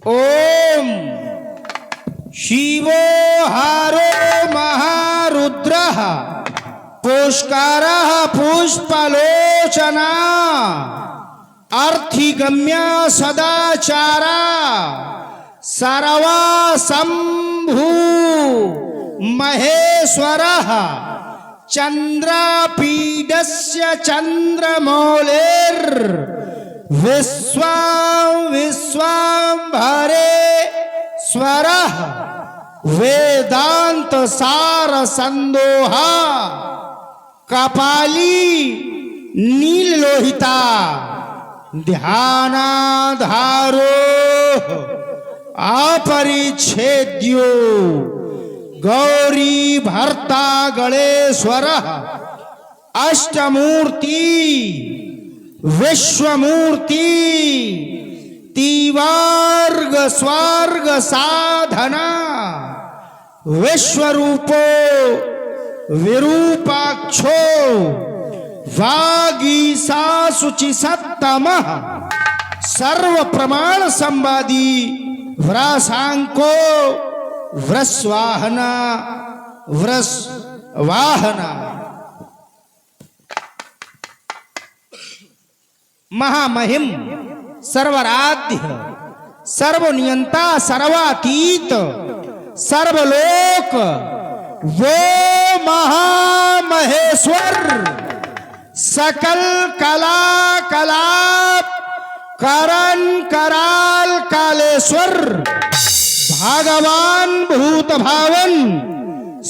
ओम शिवो हारो महारुद्रः पुष्करः पुष्पलोचना अर्थिगम्य सदाचारा सर्वा शंभु महेश्वरः चंद्रपीडस्य चंद्रमौलेर विश्वाम्भरे स्वरः वेदांत सार संदोहा कपाली नील लोहिता ध्यानाधारो अपरिच्छेद्यो गौरी भर्ता गणेश्वर अष्टमूर्ति विश्वमूर्ति तिवार्ग स्वर्ग साधना विश्वरूपो विरूपाक्षो वागीसा शुचि सत्तमः सर्व प्रमाण संवादी व्रासांको व्रस्वाहना व्रस्वाहना महामहिम सर्वराध्य सर्वनियंता सर्वातीत सर्वलोक वो महामहेश्वर सकल कला कलाप करण कराल कालेश्वर भगवान भूत भावन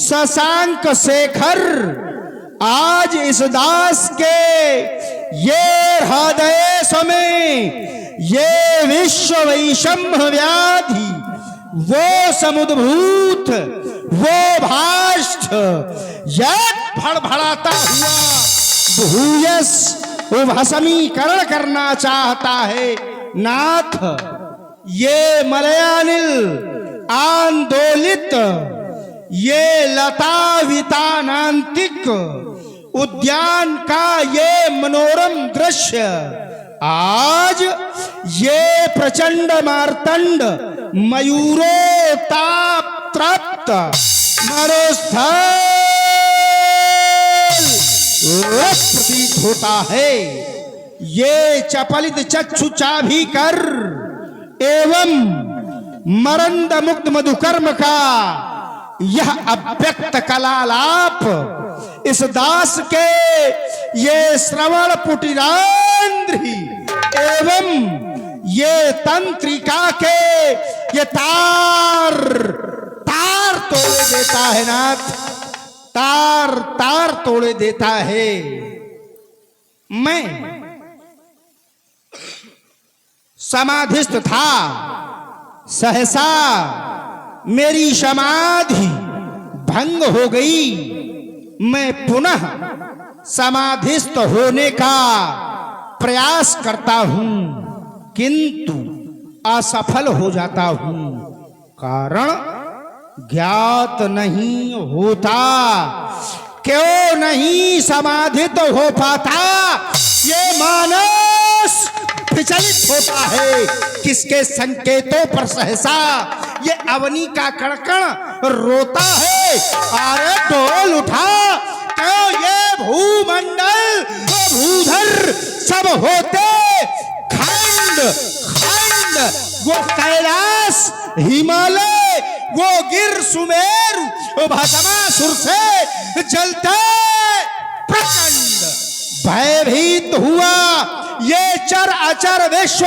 शशांक शेखर आज इस दास के ये हृदय समय ये विश्व वैषम्य व्याधि वो समुद्भूत वो भाष्ठ यद भड़भड़ाता हुआ भूयस भस्मीकरण करना चाहता है नाथ। ये मलयानिल आंदोलित ये लता वितानांतिक उद्यान का ये मनोरम दृश्य आज ये प्रचंड मार्तंड मयूरोताप तृप्त मरुस्थल प्रतीत होता है। ये चपलित चक्षु चाभी कर एवं मरंद मुक्त मधुकर्म का यह अव्यक्त कलालाप इस दास के ये श्रवण पुटिरांध्री एवं ये तंत्रिका के ये तार तार तोड़े देता है नाथ, तार तार तोड़े देता है। मैं समाधिस्थ था, सहसा मेरी समाधि भंग हो गई। मैं पुनः समाधिस्थ होने का प्रयास करता हूं किंतु असफल हो जाता हूं, कारण ज्ञात नहीं होता क्यों नहीं समाधित हो पाता। ये मानस विचलित होता है किसके संकेतों पर सहसा ये अवनी का कड़कण रोता है। अरे डोल उठा क्यों ये भूमंडल भूधर सब होते खंड खंड वो कैलाश हिमालय वो गिर सुमेर भस्मासुर से जलते प्रचंड भयभीत हुआ ये चर अचर विश्व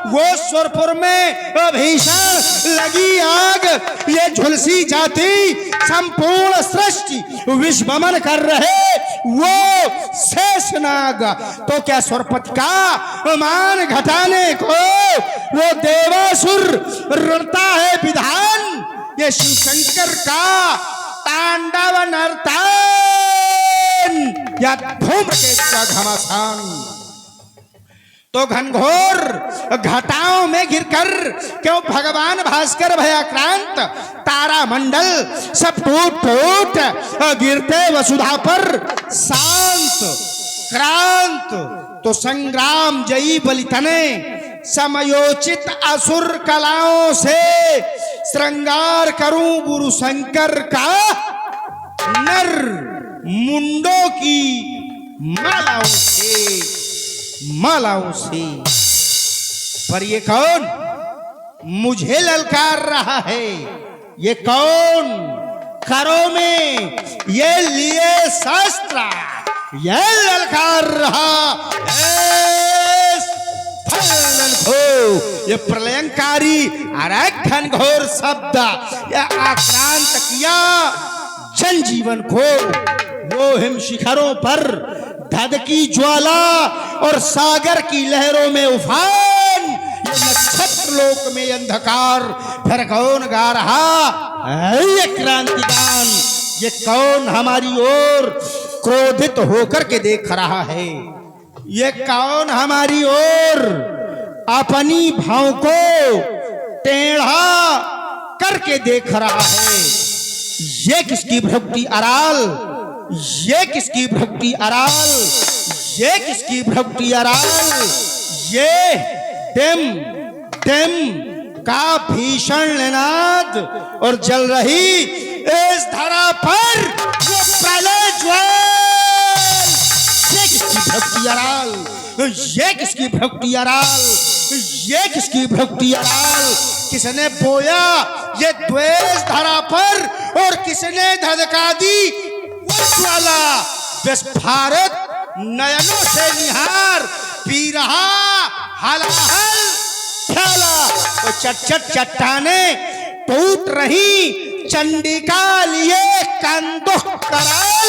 वो सुरपुर में भीषण लगी आग ये झुलसी जाति संपूर्ण सृष्टि विश्वमन कर रहे वो शेषनाग। तो क्या सुरपति का मान घटाने को वो देवासुर रड़ता है विधान, ये शिव शंकर का तांडव नर्तन या धूमकेतु का घमासान। तो घनघोर घटाओं में गिरकर क्यों भगवान भास्कर भयाक्रांत तारा मंडल सब टूट टूट गिरते वसुधा पर शांत क्रांत। तो संग्राम जयी बलितने समयोचित असुर कलाओं से श्रृंगार करूं गुरु शंकर का नर मुंडों की मालाओं से। पर ये कौन मुझे ललकार रहा है? ये कौन करो में ये लिए शस्त्र ये ललकार रहा? ये प्रलयंकारी अरे घनघोर शब्द यह आक्रांत किया जनजीवन को। वो हिम शिखरों पर धधकी ज्वाला और सागर की लहरों में उफान, ये नक्षत्र लोक में अंधकार, फिर कौन गा रहा ये क्रांतिगान? ये कौन हमारी ओर क्रोधित होकर के देख रहा है? ये कौन हमारी ओर अपनी भाव को टेढ़ा करके देख रहा है? ये किसकी भक्ति अराल? ये किसकी भक्ति अराल? ये किसकी भक्ति अराल? ये टिम टिम का भीषण निनाद और जल रही इस धरा पर वो प्रलय ज्वाल। ये किसकी भक्ति अराल? ये किसकी भक्ति अराल? ये किसकी भक्ति अराल? किसने बोया ये द्वेष धरा पर और किसने धधका दी ज्वाला? विस्फारित नयनों से निहार पी रहा हलाहल फैला। वो चट चट्टाने टूट रही चंडिका लिए कंदुक कराल।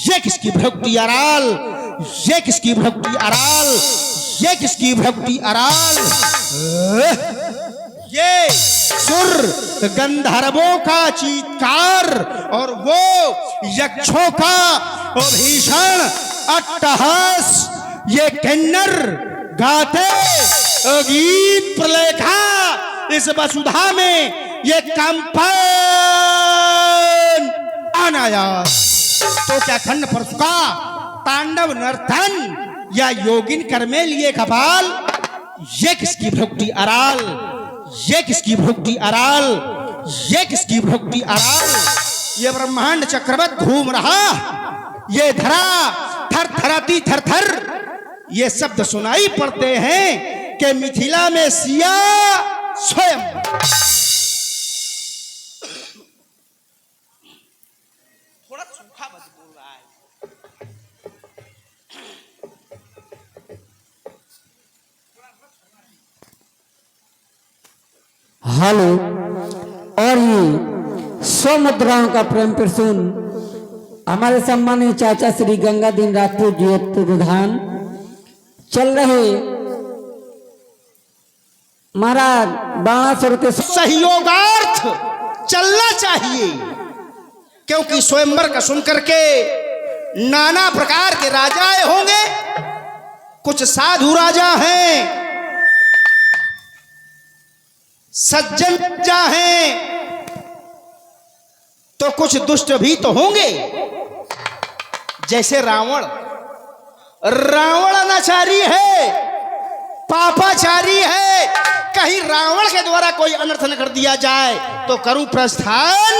ये किसकी भक्ति अराल? ये किसकी भक्ति अराल? ये किसकी भक्ति अराल? ये सुर गंधर्वों का चीत्कार और वो यक्षों का भीषण अट्टहास, ये किन्नर गाते गीत प्रलय का इस वसुधा में ये कंपन अनायास। तो क्या खंड परशु का तांडव नर्तन या योगिन कर में लिए कपाल? ये किसकी भक्ति अराल? ये किसकी भक्ति अराल? ये किसकी भक्ति अराल? ये ब्रह्मांड चक्रवत घूम रहा, ये धरा थर थराती थर थर। ये शब्द सुनाई पड़ते हैं कि मिथिला में सिया स्वयं। थोड़ा सूखा बस बोल रहा है। हेलो। और ये 100 मुद्राओं का प्रेम प्रसून हमारे सम्मानित चाचा श्री गंगादीन राजपूत जी प्रधान चल रहे महाराज बाणासुर के सहयोगार्थ चलना चाहिए, क्योंकि स्वयंवर का सुनकर के नाना प्रकार के राजाएं होंगे। कुछ साधु राजा हैं, सज्जन राजा हैं, तो कुछ दुष्ट भी तो होंगे। जैसे रावण अनाचारी है, पापाचारी है। कहीं रावण के द्वारा कोई अनर्थ न कर दिया जाए तो करूं प्रस्थान।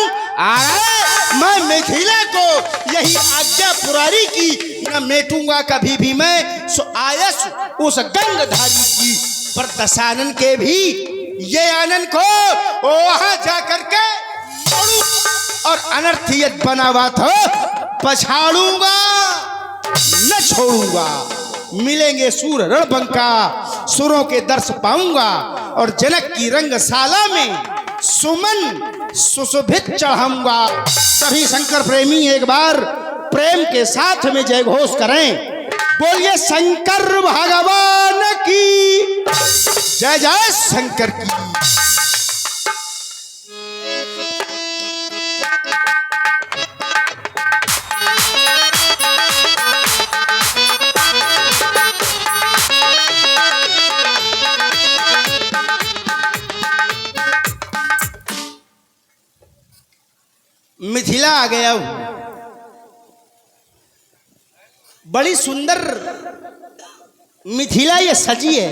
मैं मिथिला को यही आज्ञा पुरारी की न मेटूंगा कभी भी मैं। सो आयस उस गंगधारी की पर दशानन के भी ये आनंद को वहां जाकर के और अनर्थियत बनावा तो पछाड़ूंगा न छोड़ूंगा। मिलेंगे सूर रणबंका, सुरों के दर्श पाऊंगा और जनक की रंगशाला में सुमन सुशोभित चढ़ाऊंगा। सभी शंकर प्रेमी एक बार प्रेम के साथ में जय घोष करें। बोलिए शंकर भगवान की जय। जय शंकर की। मिथिला आ गया हूं। बड़ी सुंदर मिथिला ये सजी है।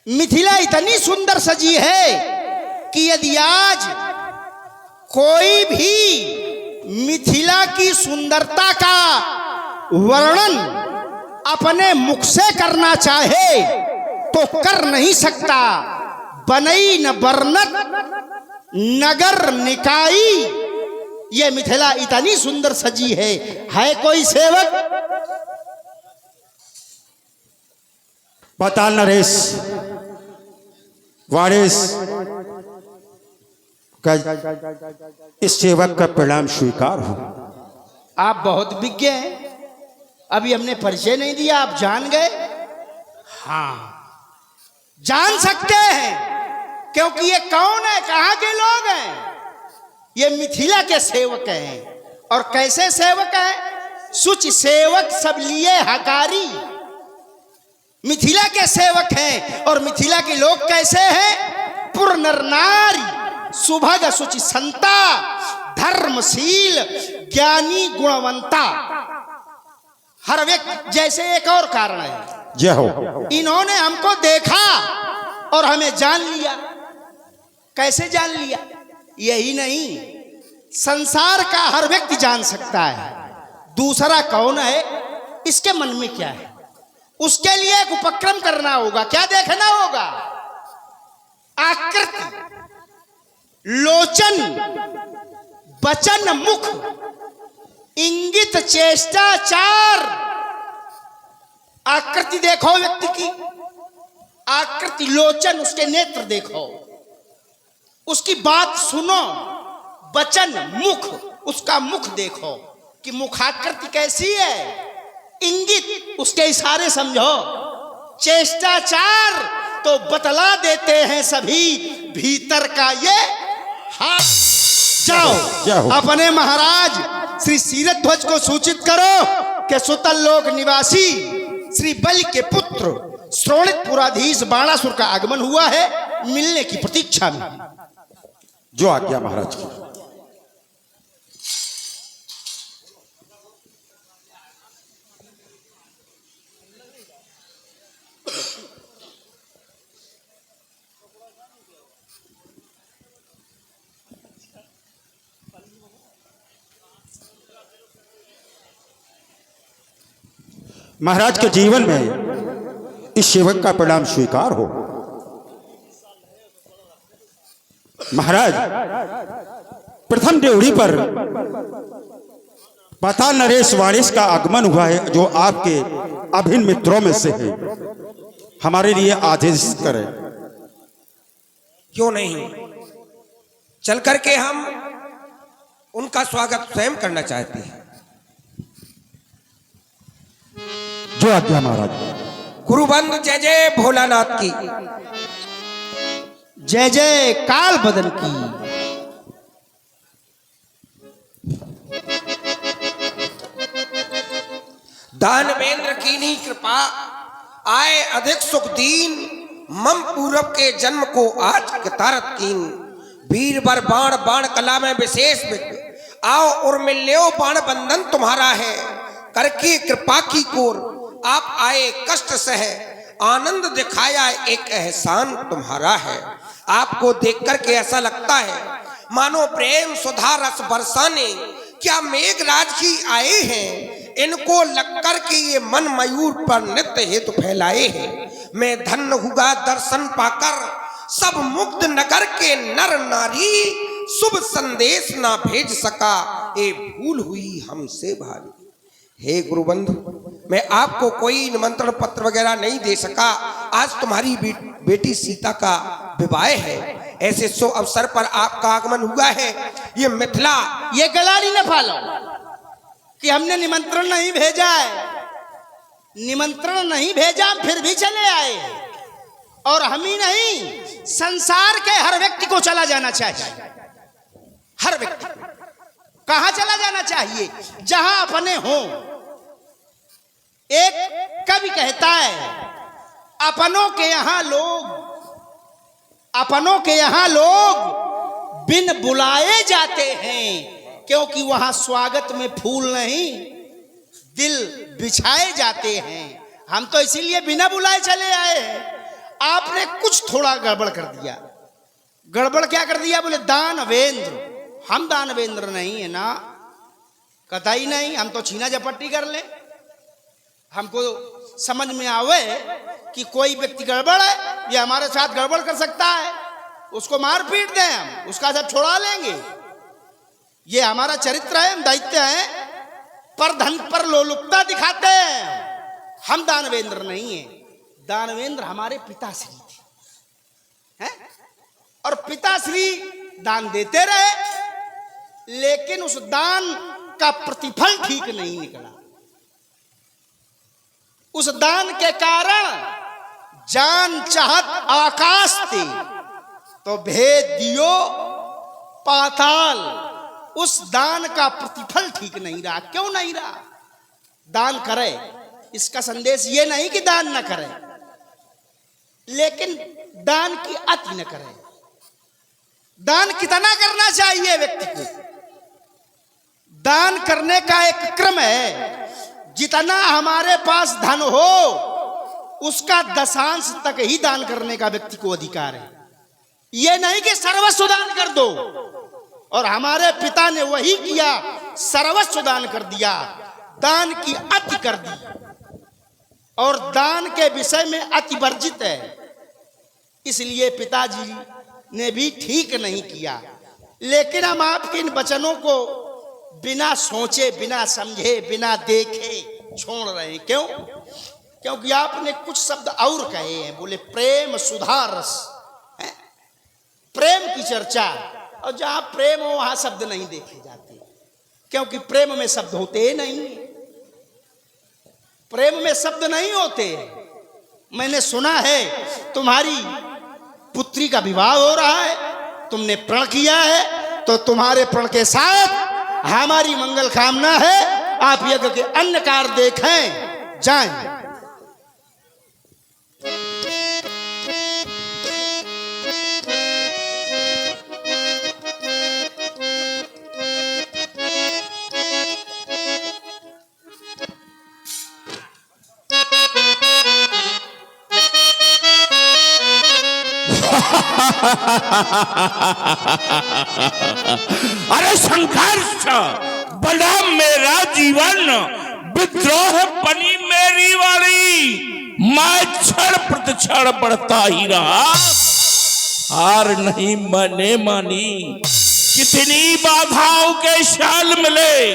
मिथिला इतनी सुंदर सजी है कि यदि आज कोई भी मिथिला की सुंदरता का वर्णन अपने मुख से करना चाहे तो कर नहीं सकता। बनई न बरनत नगर निकाई, ये मिथिला इतनी सुंदर सजी है कोई सेवक? पाताल नरेश वारिस का इस सेवक का प्रणाम स्वीकार हो। आप बहुत विज्ञ हैं, अभी हमने परिचय नहीं दिया, आप जान गए? हाँ, जान सकते हैं, क्योंकि ये कौन है, कहां के लोग हैं? ये मिथिला के सेवक हैं। और कैसे सेवक हैं? सुच सेवक सब लिए हकारी, मिथिला के सेवक हैं। और मिथिला के लोग कैसे हैं? पुर नर नारी सुभग सुचि संता, धर्मशील ज्ञानी गुणवंता। हर व्यक्ति, जैसे एक और कारण है, जय हो। इन्होंने हमको देखा और हमें जान लिया। कैसे जान लिया? यही नहीं, संसार का हर व्यक्ति जान सकता है दूसरा कौन है, इसके मन में क्या है। उसके लिए एक उपक्रम करना होगा। क्या देखना होगा? आकृति, लोचन, वचन, मुख, इंगित, चेष्टा, चार। आकृति देखो व्यक्ति की, आकृति, लोचन, उसके नेत्र देखो, उसकी बात सुनो, वचन, मुख, उसका मुख देखो कि मुखाकृति कैसी है, इंगित, उसके इशारे समझो, चेष्टाचार तो बतला देते हैं सभी भीतर का ये हाथ। जाओ अपने महाराज श्री सीरत ध्वज को सूचित करो कि सुतल लोक निवासी श्री बलि के पुत्र श्रोणितपुराधीश बाणासुर का आगमन हुआ है, मिलने की प्रतीक्षा में। जो आज्ञा महाराज की। महाराज के जीवन में इस सेवक का प्रणाम स्वीकार हो। महाराज, प्रथम ड्योढ़ी पर पाताल नरेश वारिस का आगमन हुआ है, जो आपके अभिन्न मित्रों में से है। हमारे लिए आदेश करें। क्यों नहीं, चल करके हम उनका स्वागत स्वयं करना चाहते हैं। जो आज्ञा महाराज। गुरुबंधु जय जय भोलानाथ की, जय जय काल बदन की। दानवेंद्र की नी कृपा, आए अधिक सुख दीन, मम पूरब के जन्म को आज कतारत कीन। वीर बर बाण बाण कला में विशेष विद्य, आओ उर्मिल्यो बाण बंधन तुम्हारा है। करके कृपा की कोर आप आए कष्ट सह, आनंद दिखाया एक एहसान तुम्हारा है। आपको देख करके ऐसा लगता है मानो प्रेम सुधा रस बरसाने क्या मेघराज ही आए हैं। इनको लग कर के ये मन मयूर पर नित्य हेतु फैलाए हैं। मैं धन्य हुआ दर्शन पाकर सब मुग्ध नगर के नर नारी, शुभ संदेश ना भेज सका ये भूल हुई हमसे भारी। हे गुरुबंधु, मैं आपको कोई निमंत्रण पत्र वगैरह नहीं दे सका। आज तुम्हारी बेटी सीता का विवाह है, ऐसे शुभ अवसर पर आपका आगमन हुआ है। ये मिथिला, ये गलानी न फालो कि हमने निमंत्रण नहीं भेजा है। निमंत्रण नहीं भेजा, फिर भी चले आए। और हम ही नहीं, संसार के हर व्यक्ति को चला जाना चाहिए। हर व्यक्ति कहां चला जाना चाहिए? जहां अपने हों। एक कवि कहता है, अपनों के यहां लोग बिन बुलाए जाते हैं, क्योंकि वहां स्वागत में फूल नहीं दिल बिछाए जाते हैं। हम तो इसीलिए बिना बुलाए चले आए हैं। आपने कुछ थोड़ा गड़बड़ कर दिया। गड़बड़ क्या कर दिया? बोले दानवेंद्र। हम दानवेंद्र नहीं है ना, कतई नहीं। हम तो छीना झपट्टी कर ले। हमको समझ में आवे कि कोई व्यक्ति गड़बड़ है, ये हमारे साथ गड़बड़ कर सकता है, उसको मार पीट दें, हम उसका सब छोड़ा लेंगे। ये हमारा चरित्र है, हम दैत्य हैं, पर धन पर लोलुपता दिखाते हैं। हम दानवेंद्र नहीं है। दानवेंद्र हमारे पिताश्री थे हैं? और पिताश्री दान देते रहे, लेकिन उस दान का प्रतिफल ठीक नहीं निकला। उस दान के कारण जान चाहत आकाश थी, तो भेद दियो पाताल। उस दान का प्रतिफल ठीक नहीं रहा। क्यों नहीं रहा? दान करे, इसका संदेश ये नहीं कि दान न करे, लेकिन दान की अति न करे। दान कितना करना चाहिए व्यक्ति को? दान करने का एक क्रम है। जितना हमारे पास धन हो, उसका दशांश तक ही दान करने का व्यक्ति को अधिकार है। यह नहीं कि सर्वस्व दान कर दो। और हमारे पिता ने वही किया, सर्वस्व दान कर दिया, दान की अति कर दी। और दान के विषय में अति वर्जित है, इसलिए पिताजी ने भी ठीक नहीं किया। लेकिन हम आपके इन वचनों को बिना सोचे, बिना समझे, बिना देखे छोड़ रहे हैं। क्यों? क्योंकि आपने कुछ शब्द और कहे हैं। बोले प्रेम सुधा रस है? प्रेम की चर्चा, और जहां प्रेम हो वहां शब्द नहीं देखे जाते, क्योंकि प्रेम में शब्द होते नहीं। प्रेम में शब्द नहीं होते। मैंने सुना है तुम्हारी पुत्री का विवाह हो रहा है, तुमने प्रण किया है, तो तुम्हारे प्रण के साथ हमारी मंगल कामना है। आप यज्ञ के अन्न कार देखें, जाएं। अरे संघर्ष बड़ा मेरा जीवन, विद्रोह बनी मेरी वाली। मैं क्षण प्रतिक्षण बढ़ता ही रहा, हार नहीं मैंने मानी। कितनी बाधाओं के शाल मिले,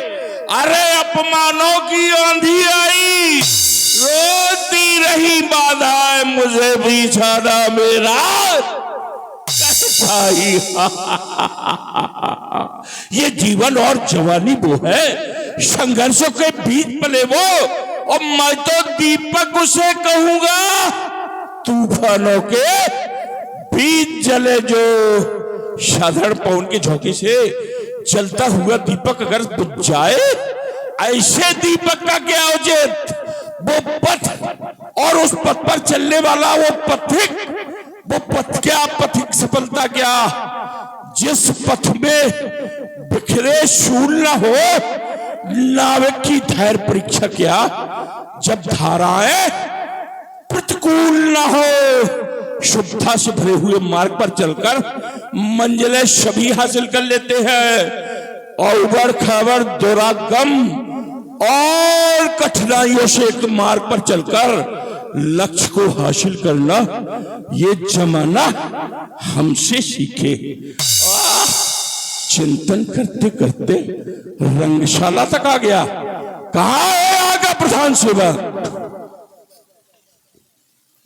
अरे अपमानों की आंधी आई, रोती रही बाधाएं, मुझे भी छाना मेरा भाई। ये जीवन और जवानी वो है, संघर्षों के बीच पले वो। और मैं तो दीपक उसे कहूंगा, तूफानों के बीच जले जो। साधारण पवन की झोंकी से जलता हुआ दीपक अगर बुझ जाए, ऐसे दीपक का क्या औचित्य? वो पथ और उस पथ पर चलने वाला वो पथिक, वो पथ क्या, पथिक सफलता क्या? जिस पथ में बिखरे शूल न हो, नाविक की धैर्य परीक्षा क्या? जब धाराएं प्रतिकूल न हो, शुद्धता से भरे हुए मार्ग पर चलकर मंजिलें सभी हासिल कर लेते हैं। और उबड़ खाबड़ दुरागम और कठिनाइयों से एक मार्ग पर चलकर लक्ष्य को हासिल करना, ये जमाना हमसे सीखे। चिंतन करते करते रंगशाला तक आ गया। कहाँ है आगे प्रधान सेवक?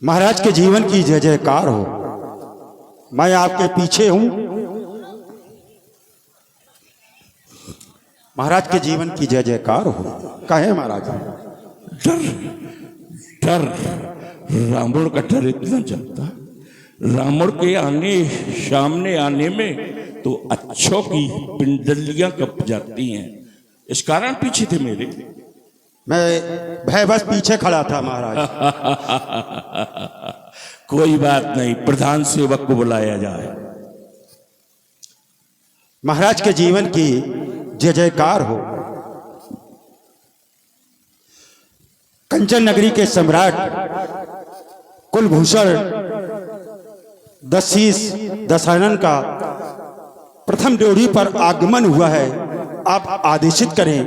महाराज के जीवन की जय जयकार हो। मैं आपके पीछे हूं। महाराज के जीवन की जय जयकार हो। कहे महाराज? डर डर, रावण का डर इतना चलता, रावण के आने सामने आने में तो अच्छों की पिंडलियां कप जाती हैं। इस कारण पीछे थे मेरे। मैं भय बस पीछे खड़ा था महाराज। कोई बात नहीं, प्रधान सेवक को बुलाया जाए। महाराज के जीवन की जय जयकार हो। कंचन नगरी के सम्राट कुलभूषण दशीष दशानन का प्रथम ड्योढ़ी पर आगमन हुआ है। आप आदेशित करें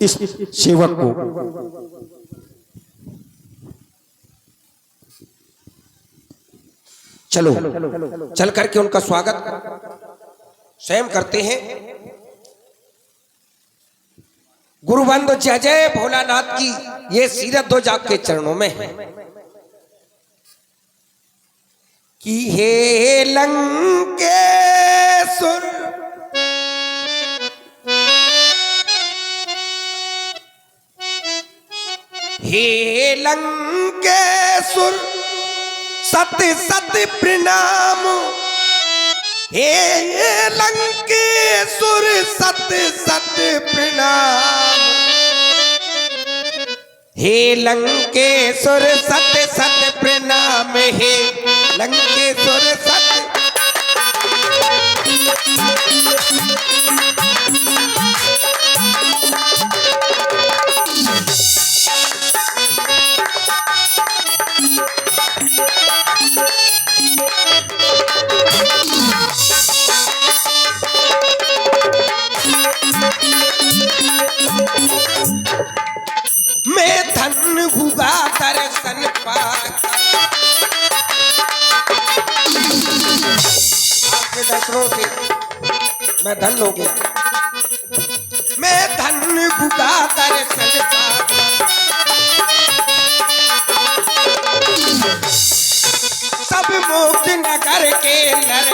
इस सेवक को। चलो चल करके उनका स्वागत स्वयं करते हैं। गुरुबंधु जय जय भोलानाथ की ये सीरत दो आपके चरणों में है कि हे लंकेश्वर हे लंकेश्वर सत सत प्रणाम। हे लंकेश्वर सत सत प्रणाम। हे लंकेश्वर सत सत प्रणाम। हे लंकेश्वर सत मैं धन हुआ दर्शन पाकर आपके दर्शनों से मैं धन हो गया। मैं धन हुआ दर्शन पाकर सब मोक्ष नगर के नर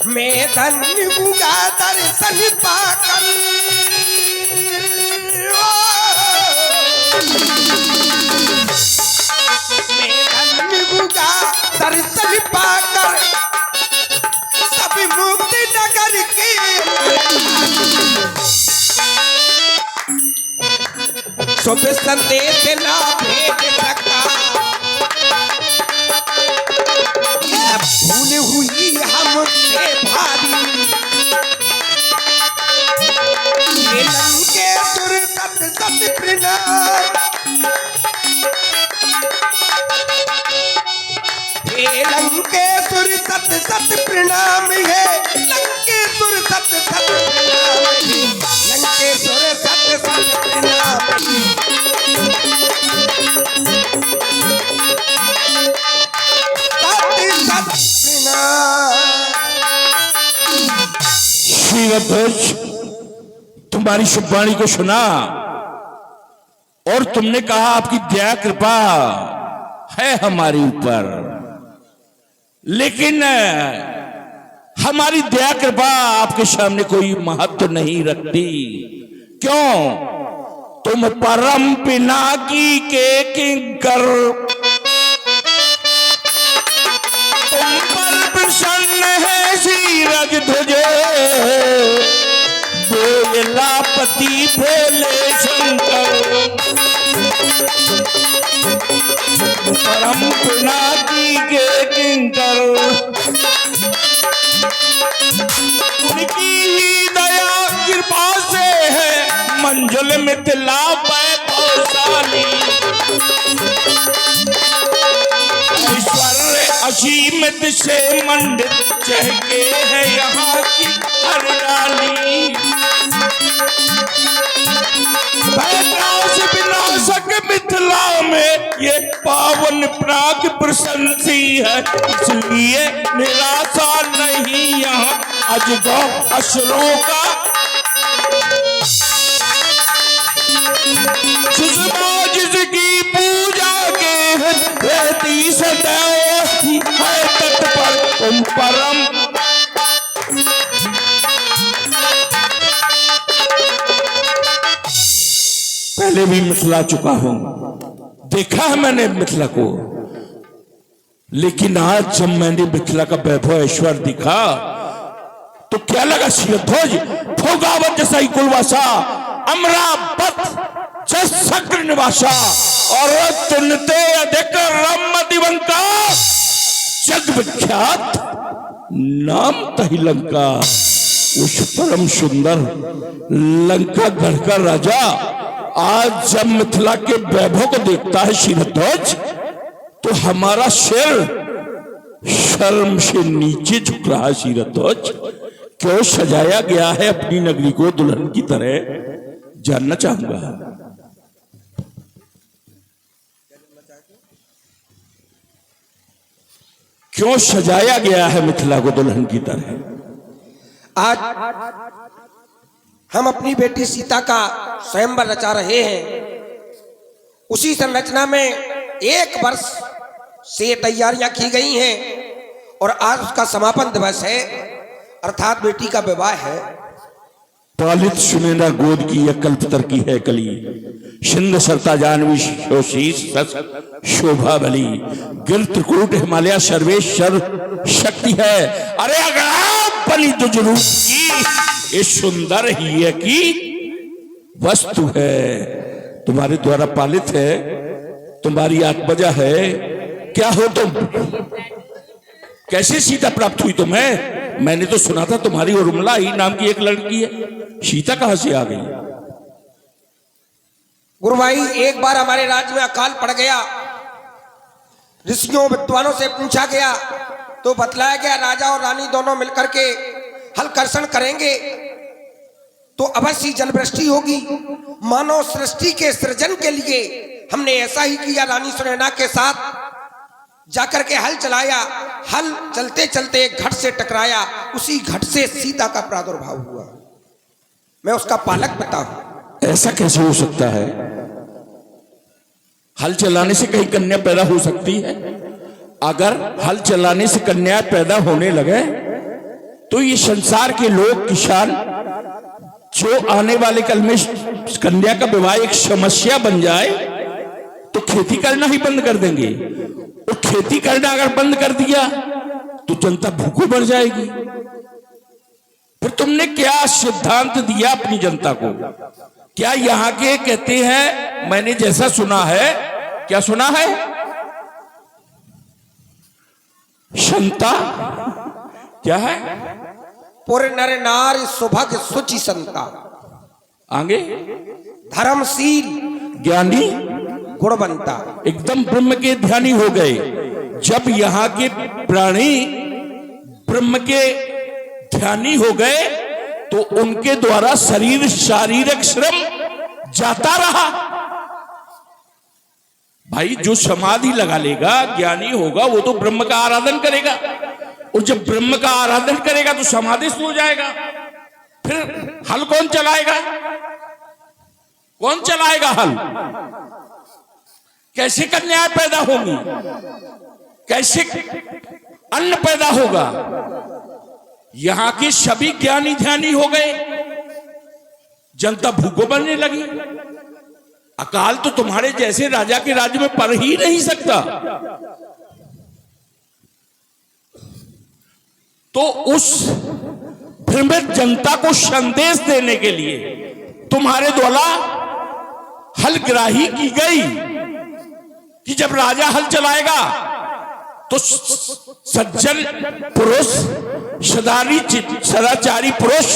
मैं धन्य हुआ दर्शन पाकर। मैं धन्य हुआ दर्शन पाकर सब मुक्त नगर के शुभ संदेश ना भेज सका। भूल हुई हमसे भारी ये लंकेश्वर सत सत प्रणाम। हे लंकेश्वर सत सत प्रणाम। हे लंकेश्वर सत सत प्रणाम। हे लंकेश्वर सत सत प्रणाम। श्रीध्वज तुम्हारी शुभवाणी को सुना और तुमने कहा आपकी दया कृपा है हमारे ऊपर, लेकिन हमारी दया कृपा आपके सामने कोई महत्व नहीं रखती। क्यों? तुम परम पिनाकी के किंकर, तुम पर प्रसन्न है सीरज ध्वजे बोलापति भोले शंकर। परम पिनाकी के किंकर, उनकी ही दया कृपा से है मंजुल मिथिला वैभवशाली। ऐश्वर्य असीमित से मंडित चहके है यहाँ की हरियाली। भयत्रास विनाशक मिथिला में ये पावन प्राग प्रशंसी है, इसलिए निराशा नहीं यहाँ अजगौ असुरों का। सुषमा जिसकी पूजा के रहती सदैव है तट पर तुम परम। पहले भी मिथिला चुका हूं, देखा है मैंने मिथिला को, लेकिन आज जब मैंने मिथिला का वैभव ऐश्वर्य दिखा तो क्या लगा शिरध्वज भोगावत जैसा ही कुलवासा, अमरावत शक्र निवासा और तुनते अधिक रमतिवंका जग विख्यात नाम तही लंका। उस परम सुंदर लंका गढ़ का राजा आज जब मिथिला के वैभव को देखता है शिरध्वज, तो हमारा सिर शर्म से नीचे झुक रहा है। शिरध्वज, क्यों सजाया गया है अपनी नगरी को दुल्हन की तरह, जानना चाहूंगा। क्यों सजाया गया है मिथिला को दुल्हन की तरह? आज हम अपनी बेटी सीता का स्वयंवर रचा रहे हैं। उसी संरचना में 1 वर्ष से तैयारियां की गई हैं और आज उसका समापन दिवस है, अर्थात बेटी का विवाह है। पालित सुनैना गोद की यह कल्पतर की है कली, सिंध सरता जानवी शोशीष शोभा बली, गिर त्रिकूट हिमालय सर्वेश्वर शक्ति है। अरे अगर आप बनी तो जरूर की, ये सुंदर ही है कि वस्तु है, तुम्हारे द्वारा पालित है, तुम्हारी आत्मजा है। क्या हो तुम? कैसे सीता प्राप्त हुई तुम्हें? मैंने तो सुना था तुम्हारी उर्मिला ही नाम की एक लड़की है, सीता कहां से आ गई? गुरु भाई, एक बार हमारे राज्य में अकाल पड़ गया। ऋषियों विद्वानों से पूछा गया तो बतलाया गया राजा और रानी दोनों मिलकर के हल कर्षण करेंगे तो अवश्य जलवृष्टि होगी। मानव सृष्टि के सृजन के लिए हमने ऐसा ही किया। रानी सुनैना के साथ जाकर के हल चलाया। हल चलते चलते एक घट से टकराया, उसी घट से सीता का प्रादुर्भाव हुआ। मैं उसका पालक पिता हूं। ऐसा कैसे हो सकता है? हल चलाने से कहीं कन्या पैदा हो सकती है? अगर हल चलाने से कन्या पैदा होने लगे तो ये संसार के लोग, किसान, जो आने वाले कल में कन्या का विवाह एक समस्या बन जाए तो खेती करना ही बंद कर देंगे। और खेती करना अगर बंद कर दिया तो जनता भूखों मर जाएगी। फिर तुमने क्या सिद्धांत दिया अपनी जनता को? क्या यहां के कहते हैं, मैंने जैसा सुना है, क्या सुना है? संता क्या है? पुर नर नार सुभग सुचि संता, आगे धर्मशील ज्ञानी गुणवंता। एकदम ब्रह्म के ध्यानी हो गए। जब यहाँ के प्राणी ब्रह्म के ध्यानी हो गए तो उनके द्वारा शरीर शारीरिक श्रम जाता रहा। भाई, जो समाधि लगा लेगा, ज्ञानी होगा, वो तो ब्रह्म का आराधन करेगा। और जब ब्रह्म का आराधन करेगा तो समाधिस्थ हो जाएगा। फिर हल कौन चलाएगा? कौन चलाएगा हल? कैसे कन्याएं पैदा होंगी? कैसे अन्न पैदा होगा? यहां के सभी ज्ञानी ध्यानी हो गए, जनता भूखों बनने लगी। अकाल तो तुम्हारे जैसे राजा के राज्य में पड़ ही नहीं सकता। तो उस भ्रमित जनता को संदेश देने के लिए तुम्हारे द्वारा हलग्राही की गई कि जब राजा हल चलाएगा तो सज्जन पुरुष, सदाचारी पुरुष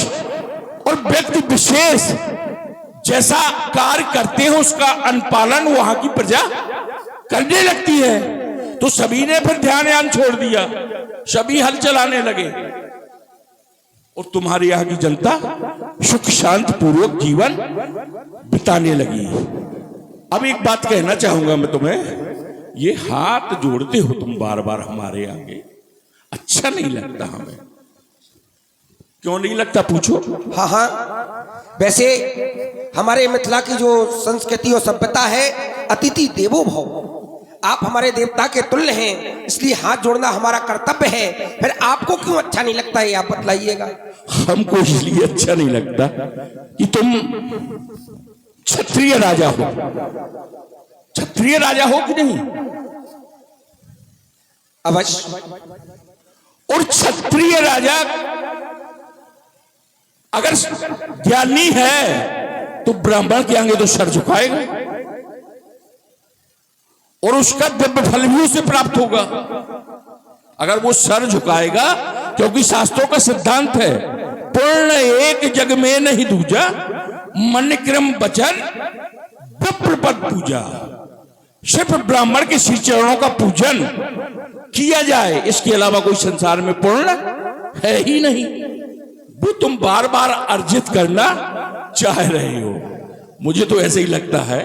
और व्यक्ति विशेष जैसा कार्य करते हैं उसका अनुपालन वहां की प्रजा करने लगती है। तो सभी ने फिर ध्यान छोड़ दिया, सभी हल चलाने लगे और तुम्हारे यहां की जनता सुख शांत पूर्वक जीवन बिताने लगी। अब एक बात कहना चाहूंगा मैं तुम्हें, ये हाथ जोड़ते हो तुम बार बार हमारे आगे, अच्छा नहीं लगता हमें। क्यों नहीं लगता पूछो? हाँ हाँ, वैसे हमारे मिथिला की जो संस्कृति और सभ्यता है, अतिथि देवो भव, आप हमारे देवता के तुल्य हैं, इसलिए हाथ जोड़ना हमारा कर्तव्य है। फिर आपको क्यों अच्छा नहीं लगता है, आप बतलाइएगा। हमको इसलिए अच्छा नहीं लगता कि तुम क्षत्रिय राजा हो। क्षत्रिय राजा हो कि नहीं? अवश्य। और क्षत्रिय राजा अगर ज्ञानी है तो ब्राह्मण के आगे तो सर झुकाएगा और उसका दिव्य फल भी उसे प्राप्त होगा अगर वो सर झुकाएगा, क्योंकि शास्त्रों का सिद्धांत है पूर्ण एक जग में नहीं दूजा, मन क्रम वचन विप्र पद पूजा। सिर्फ ब्राह्मण के श्री चरणों का पूजन किया जाए, इसके अलावा कोई संसार में पूर्ण है ही नहीं। वो तुम बार बार अर्जित करना चाह रहे हो, मुझे तो ऐसे ही लगता है।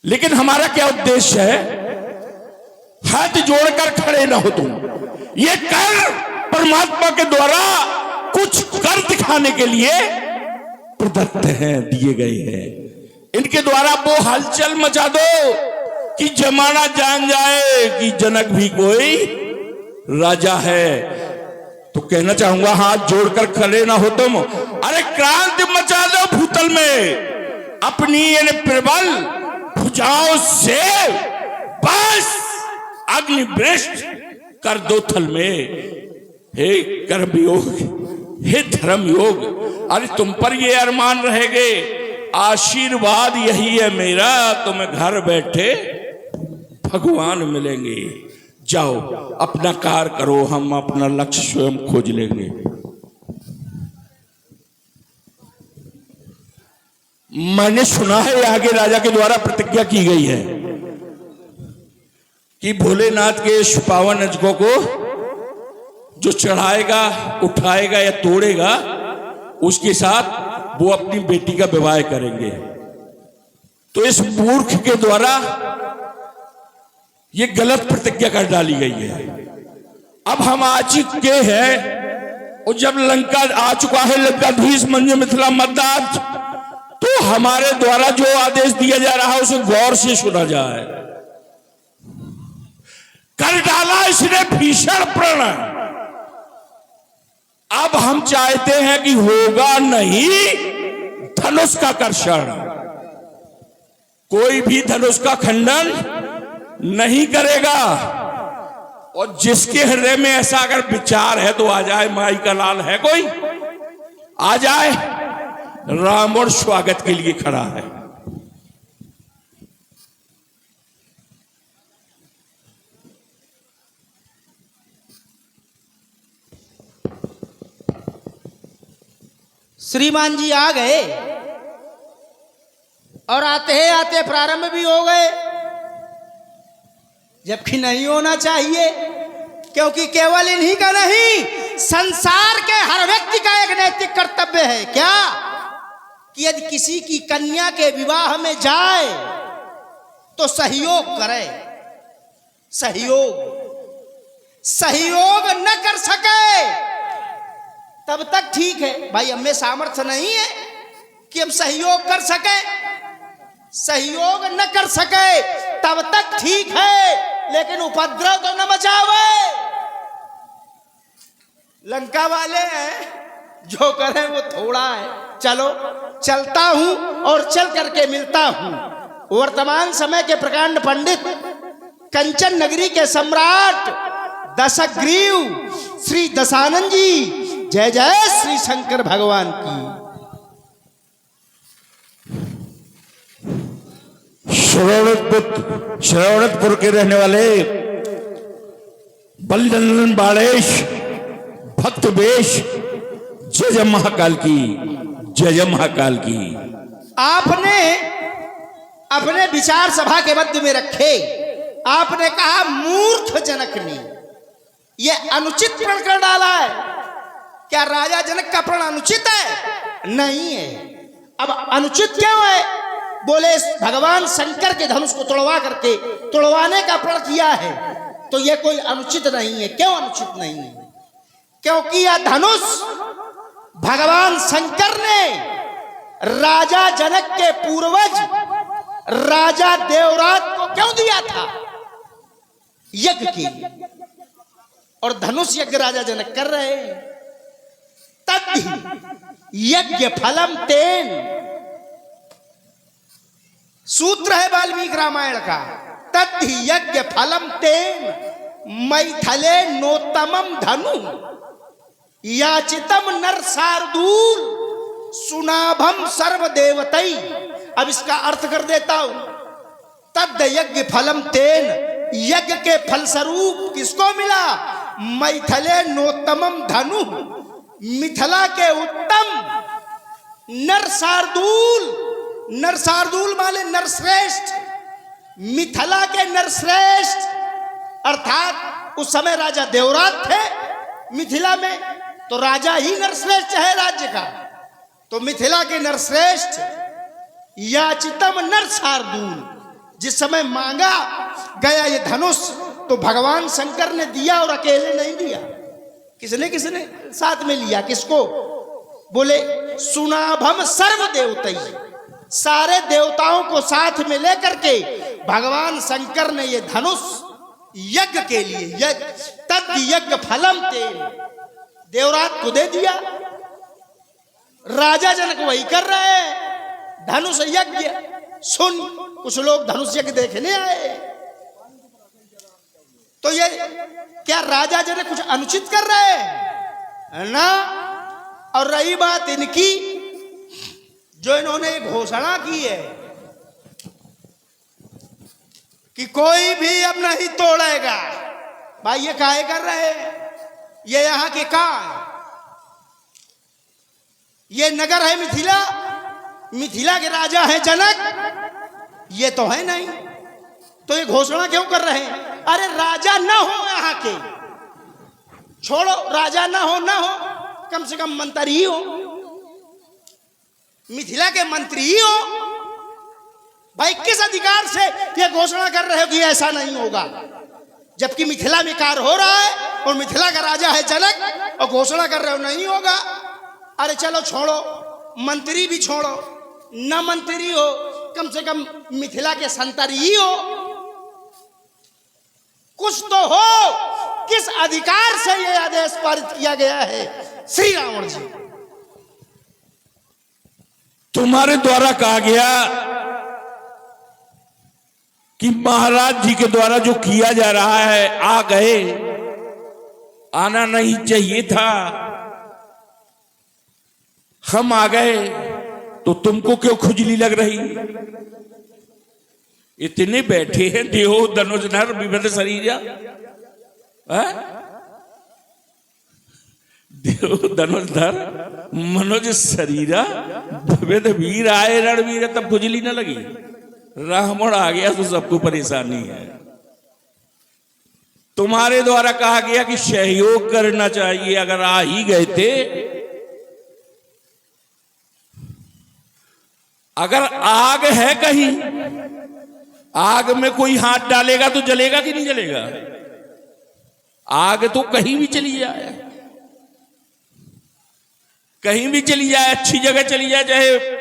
लेकिन हमारा क्या उद्देश्य है? हाथ जोड़कर खड़े ना हो तुम, ये कर परमात्मा के द्वारा कुछ कर दिखाने के लिए प्रदत्त हैं, दिए गए हैं। इनके द्वारा वो हलचल मचा दो कि जमाना जान जाए कि जनक भी कोई राजा है। तो कहना चाहूंगा, हाथ जोड़कर खड़े ना हो तुम, अरे क्रांति मचा दो भूतल में, अपनी प्रबल भुजाओं से बस अग्नि वृष्ट कर दो थल में। हे कर्म योग, हे धर्म योग, अरे तुम पर ये अरमान रहेगे, आशीर्वाद यही है मेरा, तुम्हें घर बैठे भगवान मिलेंगे। जाओ अपना कार्य करो, हम अपना लक्ष्य स्वयं खोज लेंगे। मैंने सुना है आगे राजा के द्वारा प्रतिज्ञा की गई है कि भोलेनाथ के पावन अजगों को जो चढ़ाएगा, उठाएगा या तोड़ेगा, उसके साथ वो अपनी बेटी का विवाह करेंगे। तो इस मूर्ख के द्वारा ये गलत प्रतिज्ञा कर डाली गई है। अब हम आ चुके हैं, और जब लंका आ चुका है लंकाधीश मंजू मिथिला मद्दात, तो हमारे द्वारा जो आदेश दिया जा रहा है उसे गौर से सुना जाए। कर डाला इसने भीषण प्रण, अब हम चाहते हैं कि होगा नहीं धनुष का कर्षण, कोई भी धनुष का खंडन नहीं करेगा। और जिसके हृदय में ऐसा अगर विचार है तो आ जाए, माई का लाल है कोई, आ जाए, रावण स्वागत के लिए खड़ा है। श्रीमान जी आ गए और आते ही आते प्रारंभ भी हो गए, जबकि नहीं होना चाहिए, क्योंकि केवल इन्हीं का नहीं, संसार के हर व्यक्ति का एक नैतिक कर्तव्य है क्या, कि यदि किसी की कन्या के विवाह में जाए तो सहयोग करे। सहयोग न कर सके तब तक ठीक है भाई, हमें सामर्थ्य नहीं है कि हम सहयोग कर सके। सहयोग न कर सके तब तक ठीक है, लेकिन उपद्रव तो न मचावे। लंका वाले हैं, जो करें वो थोड़ा है। चलो चलता हूं और चल करके मिलता हूं वर्तमान समय के प्रकांड पंडित, कंचन नगरी के सम्राट दशग्रीव श्री दशानंद जी। जय जय श्री शंकर भगवान की। श्रवणतपुर के रहने वाले बलिनंदन बालेश भक्त वेश, जय जय महाकाल की, जय जय महाकाल की। आपने अपने विचार सभा के मध्य में रखे, आपने कहा मूर्ख जनक ने यह अनुचित प्रण कर डाला है। क्या राजा जनक का प्रण अनुचित है? नहीं है। अब अनुचित क्यों है? बोले भगवान शंकर के धनुष को तोड़वाने का प्रण किया है, तो यह कोई अनुचित नहीं है। क्यों अनुचित नहीं है? क्योंकि यह धनुष भगवान शंकर ने राजा जनक के पूर्वज राजा देवराज को क्यों दिया था? यज्ञ के लिए। और धनुष यज्ञ राजा जनक कर रहे हैं। तद्धि यज्ञ फलम तेन, सूत्र है वाल्मीकि रामायण का। तद्धि यज्ञ फलम तेन मैथले नोत्तमम धनु याचितम नर शार्दूल सुनाभम सर्वदेवतई। अब इसका अर्थ कर देता हूं। तद यज्ञ फलम तेन, यज्ञ के फलस्वरूप किसको मिला? मैथले नोत्तमम धनु, मिथिला के उत्तम नरसार्दूल माने नरश्रेष्ठ, मिथिला के नरश्रेष्ठ, अर्थात उस समय राजा देवराज थे मिथिला में, तो राजा ही नरश्रेष्ठ है राज्य का। तो मिथिला के नरश्रेष्ठ याचितम नरसार्दूल, जिस समय मांगा गया ये धनुष, तो भगवान शंकर ने दिया और अकेले नहीं दिया। किसने साथ में लिया? किसको? बोले सुनाभम सर्व देवतई, सारे देवताओं को साथ में लेकर के भगवान शंकर ने ये धनुष यज्ञ के लिए तद यज्ञ फलम ते देवराज को दे दिया। राजा जनक वही कर रहे हैं, धनुष यज्ञ। सुन, कुछ लोग धनुष यज्ञ देखने आए, तो ये क्या राजा जनक कुछ अनुचित कर रहे हैं ना? और रही बात इनकी, जो इन्होंने घोषणा की है कि कोई भी अब नहीं तोड़ेगा, भाई ये काहे कर रहे हैं? ये यहां के कहां है? ये नगर है मिथिला, मिथिला के राजा है जनक, ये तो है नहीं, तो ये घोषणा क्यों कर रहे हैं? अरे राजा ना हो यहां के, छोड़ो, राजा ना हो कम से कम मंत्री ही हो, मिथिला के मंत्री ही हो। भाई किस अधिकार से ये घोषणा कर रहे हो कि ऐसा नहीं होगा, जबकि मिथिला में कार्य हो रहा है और मिथिला का राजा है जनक, और घोषणा कर रहे हो नहीं होगा? अरे चलो छोड़ो, मंत्री भी छोड़ो, न मंत्री हो, कम से कम मिथिला के संतरी ही हो, कुछ तो हो। किस अधिकार से यह आदेश पारित किया गया है श्री रावण जी? तुम्हारे द्वारा कहा गया कि महाराज जी के द्वारा जो किया जा रहा है, आ गए, आना नहीं चाहिए था, हम आ गए, तो तुमको क्यों खुजली लग रही? इतने बैठे हैं देहो धनुषधर विविध शरीरा, देहो धनुषधर मनोज शरीरा विविध वीर आए रणवीर, तब खुजली न लगी। रावण आ गया तो सबको परेशानी है। तुम्हारे द्वारा कहा गया कि सहयोग करना चाहिए, अगर आ ही गए थे, अगर आग है कहीं, आग में कोई हाथ डालेगा तो जलेगा कि नहीं जलेगा? आग तो कहीं भी चली जाए, कहीं भी चली जाए, अच्छी जगह चली जाए, चाहे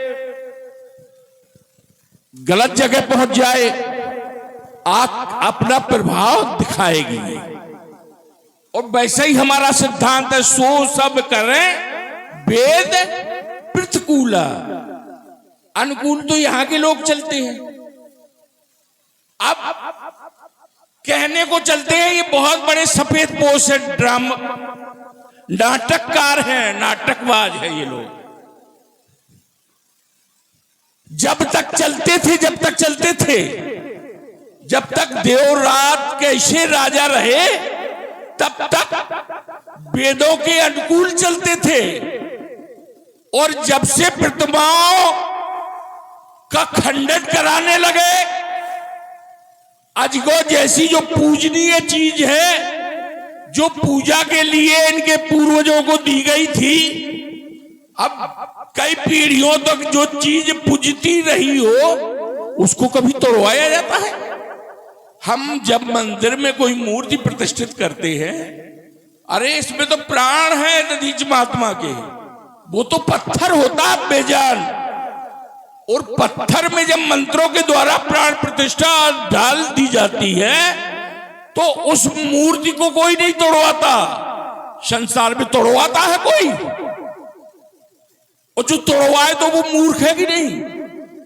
गलत जगह पहुंच जाए, आग अपना प्रभाव दिखाएगी। और वैसे ही हमारा सिद्धांत है, सो सब करें वेद प्रतिकूला, अनुकूल तो यहां के लोग चलते हैं। अब कहने को चलते हैं ये बहुत बड़े सफेद पोश है, ड्रामा नाटककार हैं, नाटकबाज है ये लोग। जब तक चलते थे, जब तक देवराज कैसे राजा रहे, तब तक वेदों के अनुकूल चलते थे, और जब से प्रतिमाओं का खंडन कराने लगे, अजगो जैसी जो पूजनीय चीज है, जो पूजा के लिए इनके पूर्वजों को दी गई थी, अब कई पीढ़ियों तक जो चीज पूजती रही हो, उसको कभी तोड़वाया जाता है? हम जब मंदिर में कोई मूर्ति प्रतिष्ठित करते हैं, अरे इसमें तो प्राण है दधीच महात्मा के, वो तो पत्थर होता है बेजान, और पत्थर में जब मंत्रों के द्वारा प्राण प्रतिष्ठा डाल दी जाती है, तो उस मूर्ति को कोई नहीं तोड़वाता। संसार में तोड़वाता है कोई? और जो तोड़वाए तो वो मूर्ख है कि नहीं?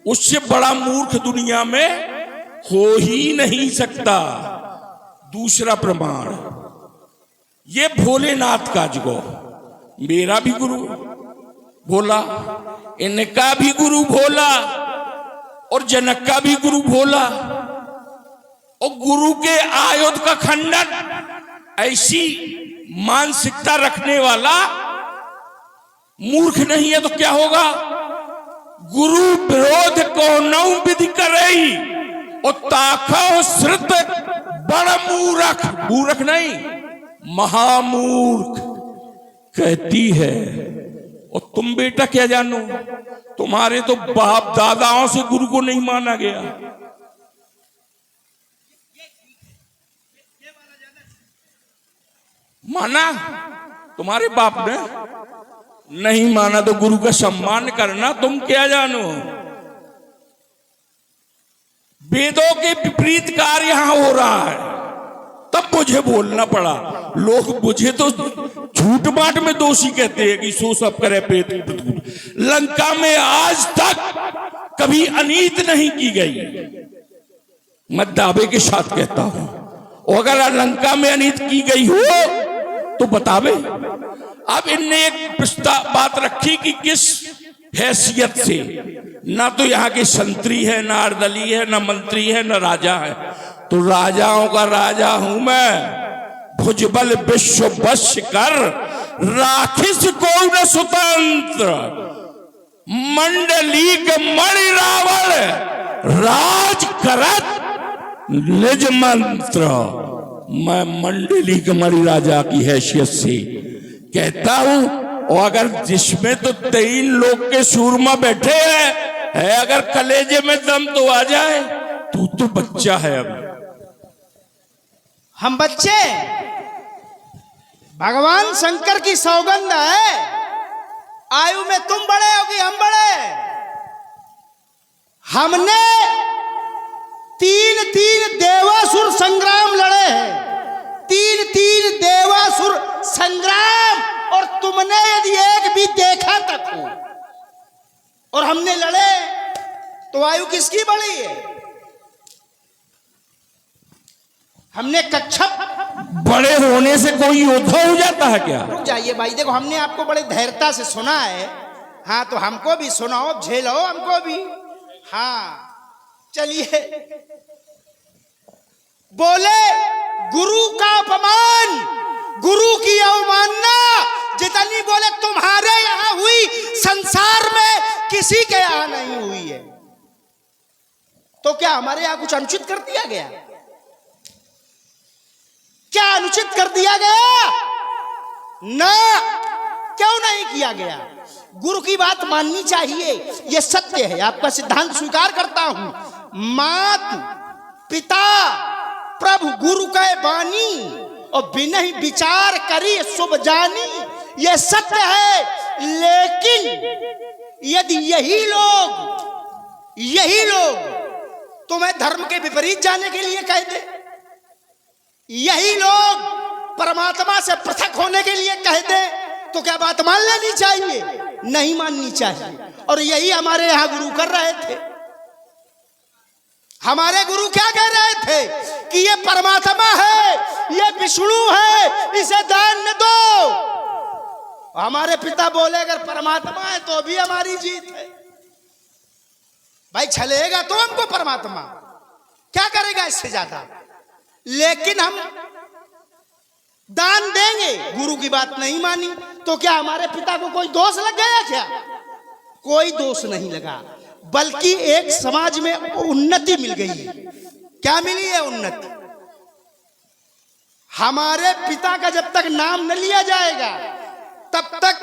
उससे बड़ा मूर्ख दुनिया में हो ही नहीं सकता। दूसरा प्रमाण, ये भोलेनाथ का जगो, मेरा भी गुरु भोला, इनका भी गुरु भोला, और जनक का भी गुरु भोला, और गुरु के आयुध का खंडन, ऐसी मानसिकता रखने वाला मूर्ख नहीं है तो क्या होगा? गुरु विरोध को नौ विधि करई और ताखो श्रुत बड़ मूर्ख, मूर्ख नहीं महामूर्ख कहती है। और तुम बेटा क्या जानो, तुम्हारे तो बाप दादाओं से गुरु को नहीं माना गया। माना तुम्हारे बाप ने, नहीं माना तो गुरु का सम्मान करना। तुम क्या जानो, वेदों के विपरीत कार्य यहां हो रहा है, तब मुझे बोलना पड़ा। लोग मुझे तो झूठ बांट में दोषी कहते हैं कि सो सब करे पेट। लंका में आज तक कभी अनीत नहीं की गई, मैं दावे के साथ कहता हूं। और अगर लंका में अनीत की गई हो तो बतावे। अब इनने एक प्रस्ताव बात रखी कि किस हैसियत से, ना तो यहाँ के संतरी है, ना अर्दली है, ना मंत्री है, ना राजा है। तो राजाओं का राजा हूं मैं, भुजबल विश्व वश कर राखिस को न स्वतंत्र। मंडलीक मणि रावण राज करत निज मंत्र। मैं मंडली के मणि राजा की हैसियत से कहता हूं। और अगर जिसमें तो 3 लोग के सूरमा बैठे हैं, अगर कलेजे में दम तो आ जाए। तू तो बच्चा है, अभी हम बच्चे, भगवान शंकर की सौगंध है, आयु में तुम बड़े हो कि हम बड़े। हमने 3 देवासुर संग्राम लड़े हैं, 3 देवासुर संग्राम, और तुमने यदि एक भी देखा तक हो और हमने लड़े तो आयु किसकी बड़ी है? हमने कच्छप। बड़े होने से कोई योद्धा हो जाता है क्या? रुक जाइए भाई, देखो हमने आपको बड़े धैर्यता से सुना है, हाँ तो हमको भी सुनाओ, झेलो हमको भी। हाँ चलिए, बोले गुरु का अपमान, गुरु की अवमानना जितनी बोले तुम्हारे यहां हुई, संसार में किसी के यहां नहीं हुई है। तो क्या हमारे यहां कुछ अनुचित कर दिया गया? क्या अनुचित कर दिया गया? ना, क्यों नहीं किया गया? गुरु की बात माननी चाहिए, यह सत्य है, आपका सिद्धांत स्वीकार करता हूं। मात पिता प्रभु गुरु के बानी, और बिना ही विचार करी शुभ जानी, यह सत्य है। लेकिन यदि यही लोग तुम्हें धर्म के विपरीत जाने के लिए कह दे, यही लोग परमात्मा से पृथक होने के लिए कह दे, तो क्या बात मान लेनी चाहिए? नहीं माननी चाहिए। और यही हमारे यहां गुरु कर रहे थे। हमारे गुरु क्या कह रहे थे कि ये परमात्मा है, ये विष्णु है, इसे दान न दो। हमारे पिता बोले अगर परमात्मा है तो भी हमारी जीत है। भाई छलेगा तो हमको परमात्मा, क्या करेगा इससे ज्यादा? लेकिन हम दान देंगे, गुरु की बात नहीं मानी, तो क्या हमारे पिता को कोई दोष लग गया? क्या कोई दोष नहीं लगा, बल्कि एक समाज में उन्नति मिल गई है। क्या मिली है उन्नति? हमारे पिता का जब तक नाम न लिया जाएगा तब तक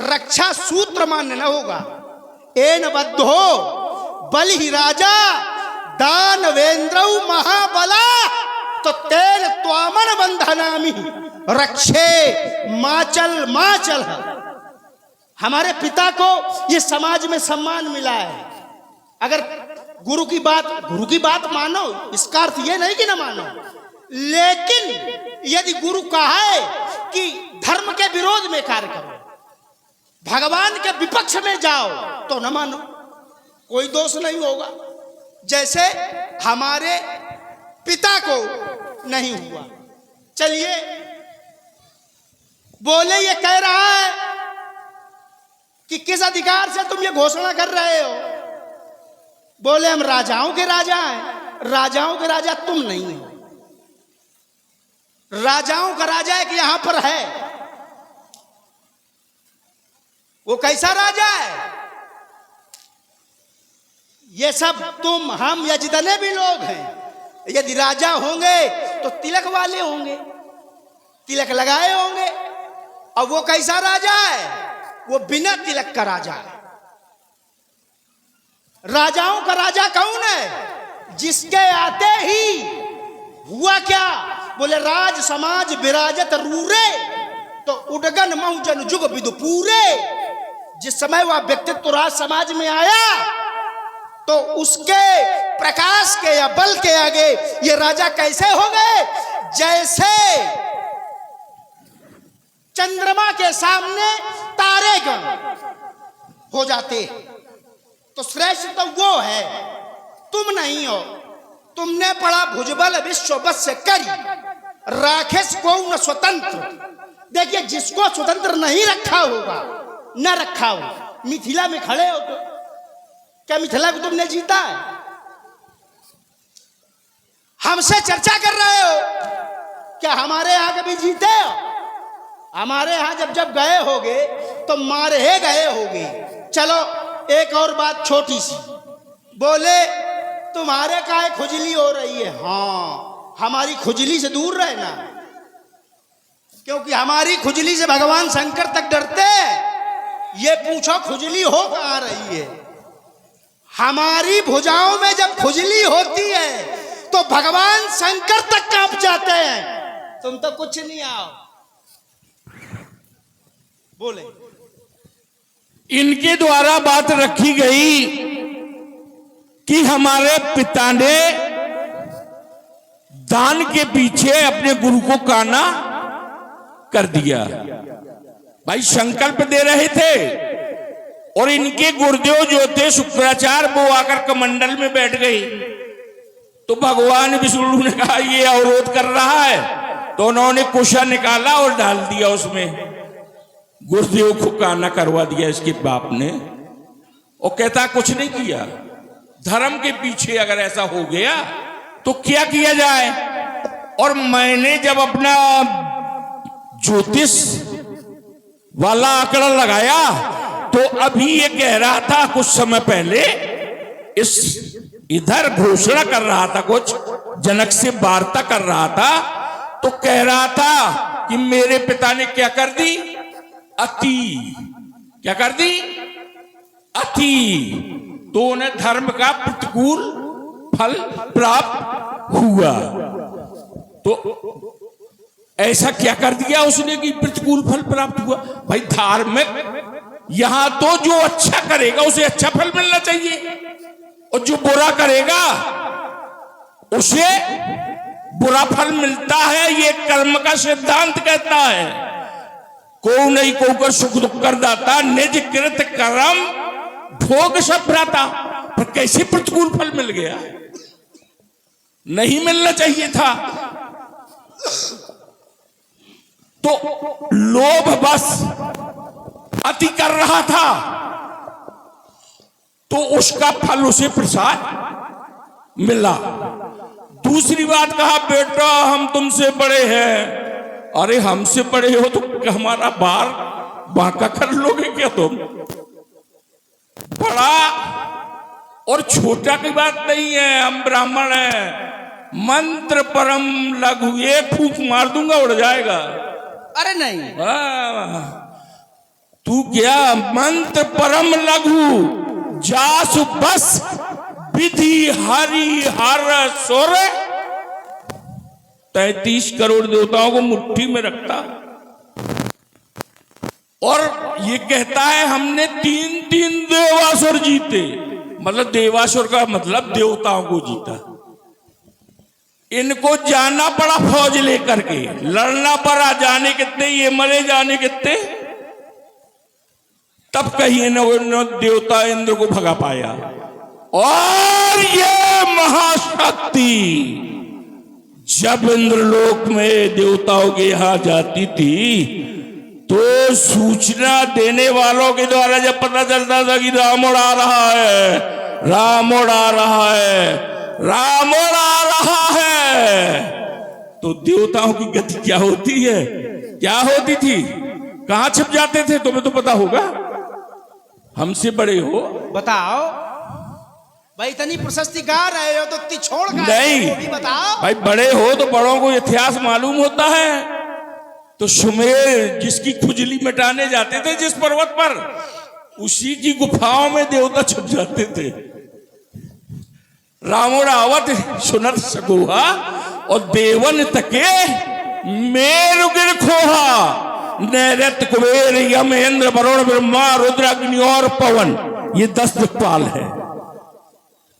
रक्षा सूत्र मान्य न होगा। एन बद्धो बलि राजा दानवेंद्रौ महाबला, तो तेन त्वामन बंधनामि रक्षे माचल माचल। हमारे पिता को ये समाज में सम्मान मिला है। अगर गुरु की बात मानो, इसका अर्थ ये नहीं कि ना मानो, लेकिन यदि गुरु कहा है कि धर्म के विरोध में कार्य करो, भगवान के विपक्ष में जाओ, तो न मानो, कोई दोष नहीं होगा। जैसे हमारे पिता को नहीं हुआ। चलिए, बोले ये कह रहा है कि किस अधिकार से तुम ये घोषणा कर रहे हो? बोले हम राजाओं के राजा हैं। राजाओं के राजा तुम नहीं हो। राजाओं का राजा एक यहां पर है, वो कैसा राजा है? ये सब तुम हम या जितने भी लोग हैं, यदि राजा होंगे तो तिलक वाले होंगे, तिलक लगाए होंगे। और वो कैसा राजा है? वो बिना तिलक का राजा है। राजाओं का राजा कौन है? जिसके आते ही हुआ क्या? बोले राज समाज विराजत रूरे, तो उडगन मऊजन जुग विदु पूरे। जिस समय वह व्यक्तित्व राज समाज में आया तो उसके प्रकाश के या बल के आगे ये राजा कैसे हो गए? जैसे चंद्रमा के सामने तारेगण हो जाते। तो श्रेष्ठ तो वो है, तुम नहीं हो। तुमने पढ़ा भुजबल विश्व बस से करी, राखेश को न स्वतंत्र। देखिए, जिसको स्वतंत्र नहीं रखा होगा न रखा हो। मिथिला में खड़े हो तो क्या मिथिला को तुमने जीता है? हमसे चर्चा कर रहे हो, क्या हमारे यहां कभी जीते हो? हमारे यहां जब जब गए होगे तो मारे गए होगे। चलो एक और बात छोटी सी, बोले तुम्हारे काहे खुजली हो रही है? हाँ, हमारी खुजली से दूर रहना, क्योंकि हमारी खुजली से भगवान शंकर तक डरते हैं। ये पूछो खुजली हो कहां रही है? हमारी भुजाओं में जब खुजली होती है तो भगवान शंकर तक कांप जाते हैं। तुम तो कुछ नहीं आओ। बोले इनके द्वारा बात रखी गई कि हमारे पिता ने दान के पीछे अपने गुरु को काना कर दिया। भाई संकल्प दे रहे थे और इनके गुरुदेव जो थे शुक्राचार्य, वो आकर कमंडल में बैठ गई। तो भगवान विष्णु ने कहा ये अवरोध कर रहा है, तो उन्होंने कुशा निकाला और डाल दिया उसमें। गुरुदेव को काना करवा दिया इसके बाप ने। और कहता कुछ नहीं किया। धर्म के पीछे अगर ऐसा हो गया तो क्या किया जाए? और मैंने जब अपना ज्योतिष वाला आंकड़ा लगाया तो अभी ये कह रहा था कुछ समय पहले, इस इधर घोषणा कर रहा था, कुछ जनक से वार्ता कर रहा था, तो कह रहा था कि मेरे पिता ने क्या कर दी? अति। क्या कर दी? अति। तो उन्हें धर्म का प्रतिकूल फल प्राप्त हुआ। तो ऐसा क्या कर दिया उसने कि प्रतिकूल फल प्राप्त हुआ? भाई धार्मिक यहां तो जो अच्छा करेगा उसे अच्छा फल मिलना चाहिए, और जो बुरा करेगा उसे बुरा फल मिलता है। ये कर्म का सिद्धांत कहता है। को नहीं को कर सुख दुख कर दाता, निज कृत कर्म भोग सब भ्राता। पर कैसे प्रतिकूल फल मिल गया? नहीं मिलना चाहिए था। तो लोभ बस अति कर रहा था, तो उसका फल उसे प्रसाद मिला। दूसरी बात कहा, बेटा हम तुमसे बड़े हैं। अरे हमसे बड़े हो तो हमारा बार बांका कर लोगे क्या तुम? बड़ा और छोटा की बात नहीं है, हम ब्राह्मण हैं। मंत्र परम लघु, एक फूंक मार दूंगा उड़ जाएगा। अरे नहीं, तू क्या मंत्र परम लघु, जासु बस विधि हरि हर सुर। 33 करोड़ देवताओं को मुट्ठी में रखता, और ये कहता है हमने 3 देवासुर जीते। मतलब देवासुर का मतलब देवताओं को जीता। इनको जाना पड़ा फौज लेकर के, लड़ना पड़ा। जाने कितने, ये मरे जाने कितने, तब कहीं न देवता इंद्र को भगा पाया। और ये महाशक्ति जब इंद्रलोक में देवताओं के यहां जाती थी तो सूचना देने वालों के द्वारा जब पता चलता था कि रावण आ रहा है, रावण आ रहा है, रावण आ रहा है, तो देवताओं की गति क्या होती है? क्या होती थी? कहां छिप जाते थे? तुम्हें तो पता होगा। हमसे बड़े हो। बताओ भाई, इतनी प्रशस्ति गा रहे हो तो इतनी छोड़ गा नहीं वो भी बताओ। भाई, बड़े हो तो बड़ों को इतिहास मालूम होता है। तो सुमेर जिसकी खुजली मिटाने जाते थे जिस पर्वत पर, उसी की गुफाओं में देवता छुप जाते थे। रामो रावत सुनत सगोहा और देवन तके मेरु गिर खोहा। नैरत कुबेर यम इंद्र वरुण ब्रह्मा रुद्र अग्नि और पवन, ये 10 दिक्पाल है।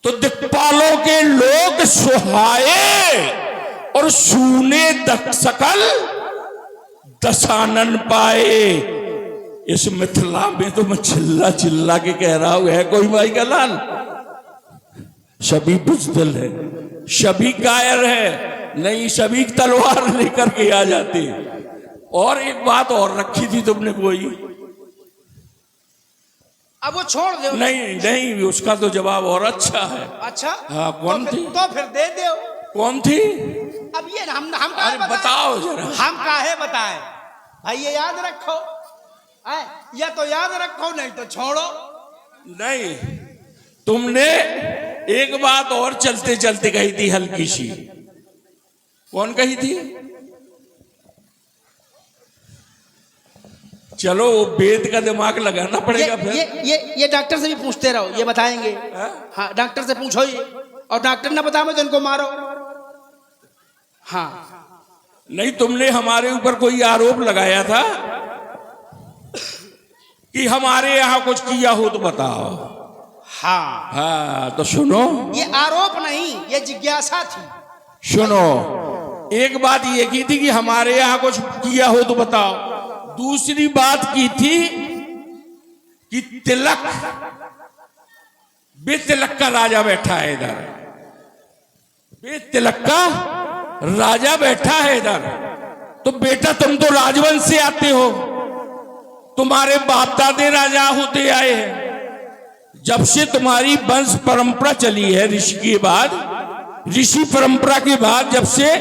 तो दिक्पालों के लोग सुहाए और सूने सकल दशानन पाए। इस मिथिला में तो मैं चिल्ला चिल्ला के कह रहा हूं, है कोई माई का लाल? सभी बुजदिल है, सभी कायर है, नहीं सभी तलवार लेकर के आ जाते। और एक बात और रखी थी तुमने कोई, अब वो छोड़ दो। नहीं नहीं, उसका तो जवाब और अच्छा है। अच्छा हाँ, कौन थी? तो फिर दे दो। कौन थी? अब ये हम अरे बताओ जरा। हम काहे बताएं भाई, ये याद रखो। या तो याद रखो, नहीं तो छोड़ो। नहीं, तुमने एक बात और चलते चलते कही थी हल्की सी। कौन कही थी? चलो वेद का दिमाग लगाना पड़ेगा फिर। ये डॉक्टर से भी पूछते रहो, ये बताएंगे। हाँ, डॉक्टर से पूछो ये, और डॉक्टर ना बताओ तो इनको मारो। हाँ, नहीं, तुमने हमारे ऊपर कोई आरोप लगाया था कि हमारे यहाँ कुछ किया हो तो बताओ। हाँ हाँ, तो सुनो। ये आरोप नहीं, ये जिज्ञासा थी। सुनो, एक बात ये की थी कि हमारे यहाँ कुछ किया हो तो बताओ। दूसरी बात की थी कि तिलक, बेतिलक का राजा बैठा है इधर, बेतिलक का राजा बैठा है इधर। तो बेटा तुम तो राजवंश से आते हो, तुम्हारे बाप दादे राजा होते आए हैं। जब से तुम्हारी वंश परंपरा चली है, ऋषि के बाद, ऋषि परंपरा के बाद जब से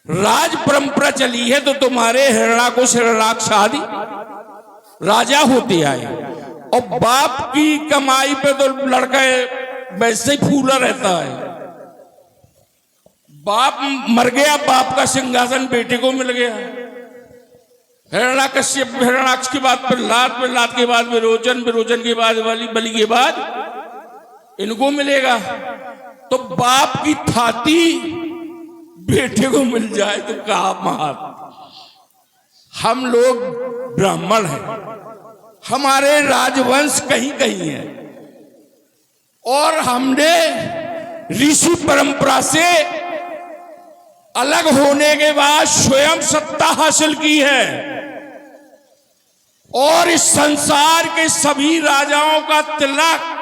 राज परंपरा चली है, तो तुम्हारे हिरणाकुश हिरणाक्ष आदि राजा होते आए। और बाप की कमाई पे तो लड़का वैसे ही फूला रहता है। बाप मर गया, बाप का सिंहासन बेटे को मिल गया। हिरणाकश्यप, हिरणाक्ष के बाद प्रहलाद, प्रहलाद के बाद विरोचन, विरोचन के बाद बलि के बाद इनको मिलेगा। तो बाप की थाती बेटे को मिल जाए तो कहा महात। हम लोग ब्राह्मण हैं, हमारे राजवंश कहीं कहीं है, और हमने ऋषि परंपरा से अलग होने के बाद स्वयं सत्ता हासिल की है। और इस संसार के सभी राजाओं का तिलक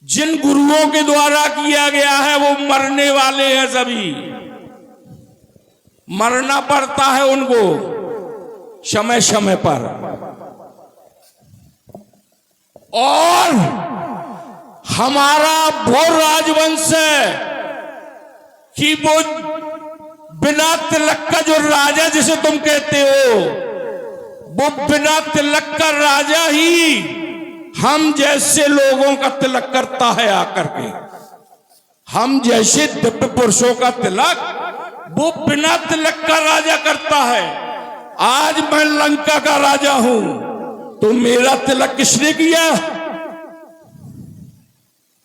जिन गुरुओं के द्वारा किया गया है वो मरने वाले हैं, सभी मरना पड़ता है उनको समय समय पर। और हमारा वो राजवंश है कि वो बिना तिलक का जो राजा जिसे तुम कहते हो, वो बिना तिलक का राजा ही हम जैसे लोगों का तिलक करता है आकर के। हम जैसे दिव्य पुरुषों का तिलक वो बिना तिलक का राजा करता है। आज मैं लंका का राजा हूं, तो मेरा तिलक किसने किया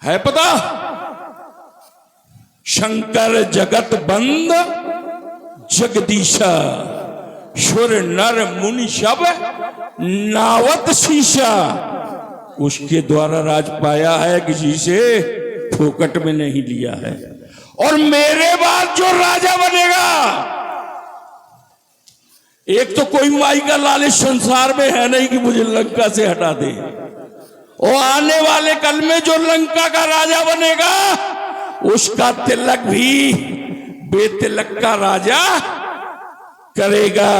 है पता? शंकर जगत बंद जगदीशा, सुर नर मुनि सब नावत शीशा। उसके द्वारा राज पाया है, किसी से फोकट में नहीं लिया है। और मेरे बाद जो राजा बनेगा, एक तो कोई माई का लालच संसार में है नहीं कि मुझे लंका से हटा दे, और आने वाले कल में जो लंका का राजा बनेगा उसका तिलक भी बेतिलक का राजा करेगा।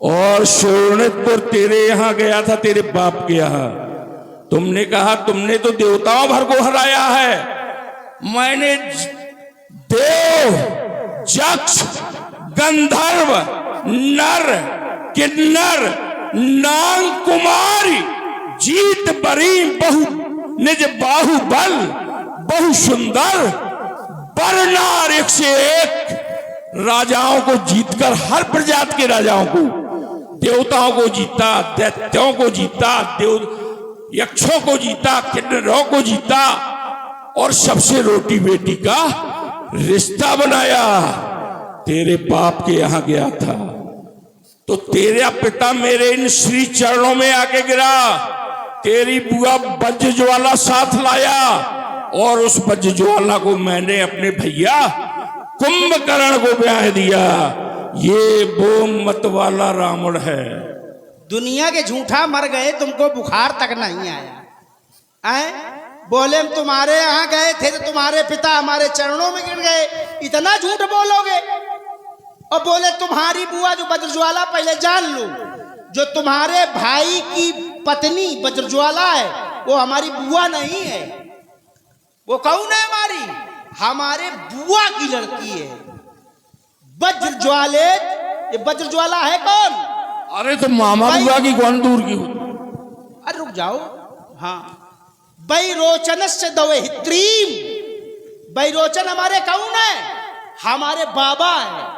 और शोणितपुर तेरे यहां गया था, तेरे बाप के यहां। तुमने कहा तुमने तो देवताओं भर को हराया है। मैंने देव, यक्ष, गंधर्व, नर, किन्नर, नांग कुमारी जीत बरी बहु निज बाहुबल बहु सुंदर बरनार, एक से एक राजाओं को जीतकर, हर प्रजाति के राजाओं को, देवताओं को जीता, दैत्यों को जीता, यक्षों को जीता, किन्नरों को जीता, और सबसे रोटी बेटी का रिश्ता बनाया। तेरे बाप के यहां गया था तो तेरा पिता मेरे इन श्री चरणों में आके गिरा, तेरी बुआ वज्र ज्वाला साथ लाया, और उस वज्र ज्वाला को मैंने अपने भैया कुंभकर्ण को ब्याह दिया। ये वो मत वाला रावण है। दुनिया के झूठा मर गए, तुमको बुखार तक नहीं आया। आए बोले हम तुम्हारे यहाँ गए थे तो तुम्हारे पिता हमारे चरणों में गिर गए, इतना झूठ बोलोगे? और बोले तुम्हारी बुआ जो वज्रज्वाला, पहले जान लो, जो तुम्हारे भाई की पत्नी वज्रज्वाला है वो हमारी बुआ नहीं है। वो कौन है? हमारे बुआ की लड़की है वज्रज्वाले। ये वज्रज्वाला है कौन? अरे तो मामा बुआ की कौन दूर की? अरे रुक जाओ। हाँ, वैरोचन से दवहित्रीम। वैरोचन हमारे कौन है? हमारे बाबा है।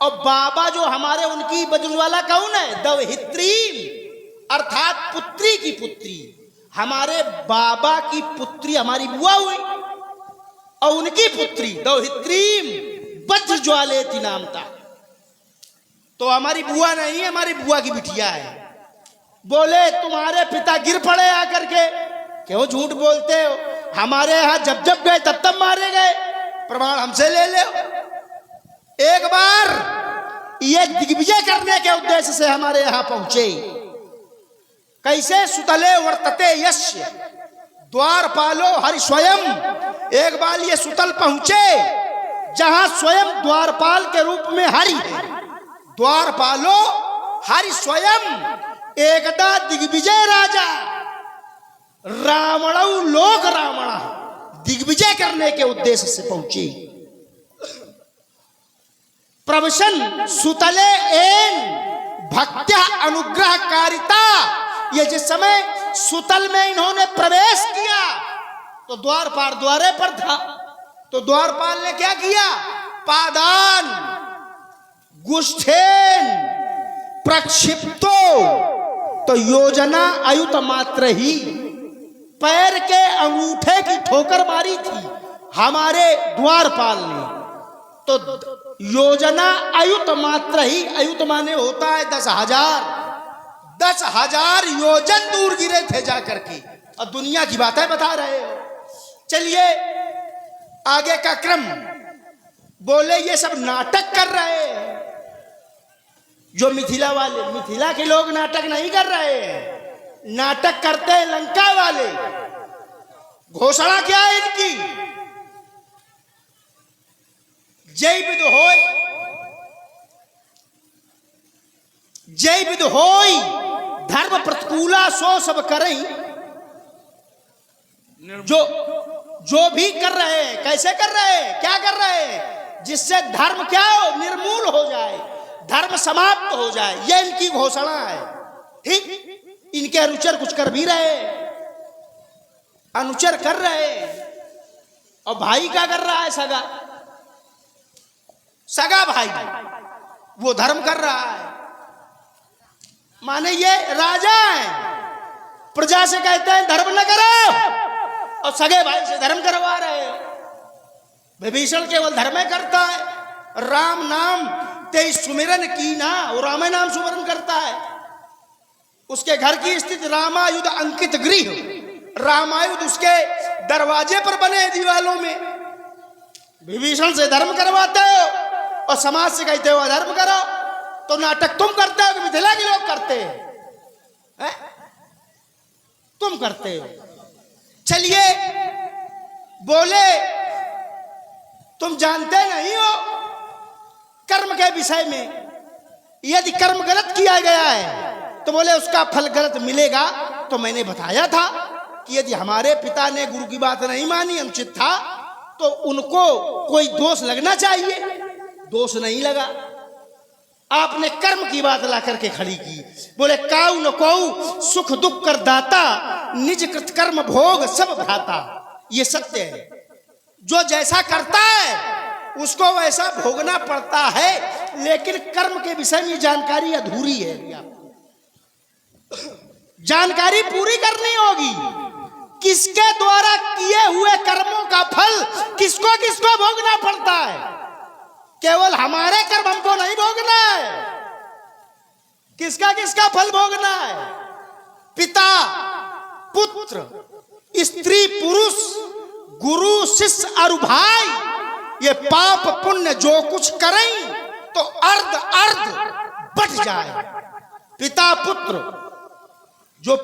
और बाबा जो हमारे, उनकी वज्रज्वाला कौन है? दवहित्रीम, अर्थात पुत्री की पुत्री। हमारे बाबा की पुत्री हमारी बुआ हुई, और उनकी पुत्री दवहित्रीम वज्रज्वालेति नाम था। तो हमारी बुआ नहीं, हमारी बुआ की बिटिया है। बोले तुम्हारे पिता गिर पड़े आकर के। क्यों झूठ बोलते हो? हमारे यहां जब जब गए तब तब मारे गए, प्रमाण हमसे ले लो। एक बार ये दिग्विजय करने के उद्देश्य से हमारे यहां पहुंचे। कैसे? सुतले वर्तते यस्य द्वारपालो हरि स्वयं। एक बार ये सुतल पहुंचे जहां स्वयं द्वारपाल के रूप में हरि है। द्वारपालो हरि स्वयं। एकदा दिग्विजय राजा रावण लोक रावण दिग्विजय करने के उद्देश्य से पहुंचे। प्रवशन सुतले एन भक्त्या अनुग्रहकारिता। ये जिस समय सुतल में इन्होंने प्रवेश किया तो द्वारपाल द्वारे पर था। तो द्वारपाल ने क्या किया? पादान गुष्ठेन प्रक्षिप्तो, तो योजना अयुत मात्र ही, पैर के अंगूठे की ठोकर मारी थी हमारे द्वारपाल ने। तो योजना अयुत मात्र ही, अयुत माने होता है 10,000, 10,000 योजन दूर गिरे थे जाकर के। और दुनिया की बातें बता रहे हो। चलिए आगे का क्रम। बोले ये सब नाटक कर रहे हैं। जो मिथिला वाले, मिथिला के लोग नाटक नहीं कर रहे हैं, नाटक करते हैं लंका वाले। घोषणा क्या है इनकी? जय विद होय, जय विद होय धर्म प्रतिकूला सो सब करई। जो भी कर रहे हैं, कैसे कर रहे हैं, क्या कर रहे हैं? जिससे धर्म क्या हो? निर्मूल हो जाए, धर्म समाप्त हो जाए। यह इनकी घोषणा है। ठीक, इनके अनुचर कुछ कर भी रहे, अनुचर कर रहे। और भाई क्या कर रहा है? सगा, सगा भाई वो धर्म कर रहा है। माने ये राजा है, प्रजा से कहते हैं धर्म न करो, और सगे भाई से धर्म करवा रहे हो। विभीषण केवल धर्म करता है। राम नाम ते सुमिरन की ना, वो राम नाम सुमिरन करता है। उसके घर की स्थिति रामायुध अंकित गृह, रामायुध उसके दरवाजे पर बने दीवालों में। विभीषण से धर्म करवाते हो और समाज से कहते हो धर्म करो। तो नाटक तुम करते हो कि मिथिला के लोग करते हैं? तुम करते हो। चलिए बोले तुम जानते नहीं हो कर्म के विषय में। यदि कर्म गलत किया गया है तो बोले उसका फल गलत मिलेगा। तो मैंने बताया था कि यदि हमारे पिता ने गुरु की बात नहीं मानी, अनुचित था, तो उनको कोई दोष लगना चाहिए। दोष नहीं लगा। आपने कर्म की बात ला करके खड़ी की। बोले काऊ न कोऊ सुख दुख कर दाता, निज कृत कर्म भोग सब भ्राता। ये सत्य है, जो जैसा करता है उसको वैसा भोगना पड़ता है, लेकिन कर्म के विषय में जानकारी अधूरी है। जानकारी पूरी करनी होगी, किसके द्वारा किए हुए कर्मों का फल किसको किसको भोगना पड़ता है। केवल हमारे कर्म हमको नहीं भोगना है, किसका किसका फल भोगना है। पिता पुत्र, स्त्री पुरुष, गुरु शिष्य और भाई, ये पाप पुण्य जो कुछ करें तो अर्ध अर्ध बट जाए। पिता पुत्र, जो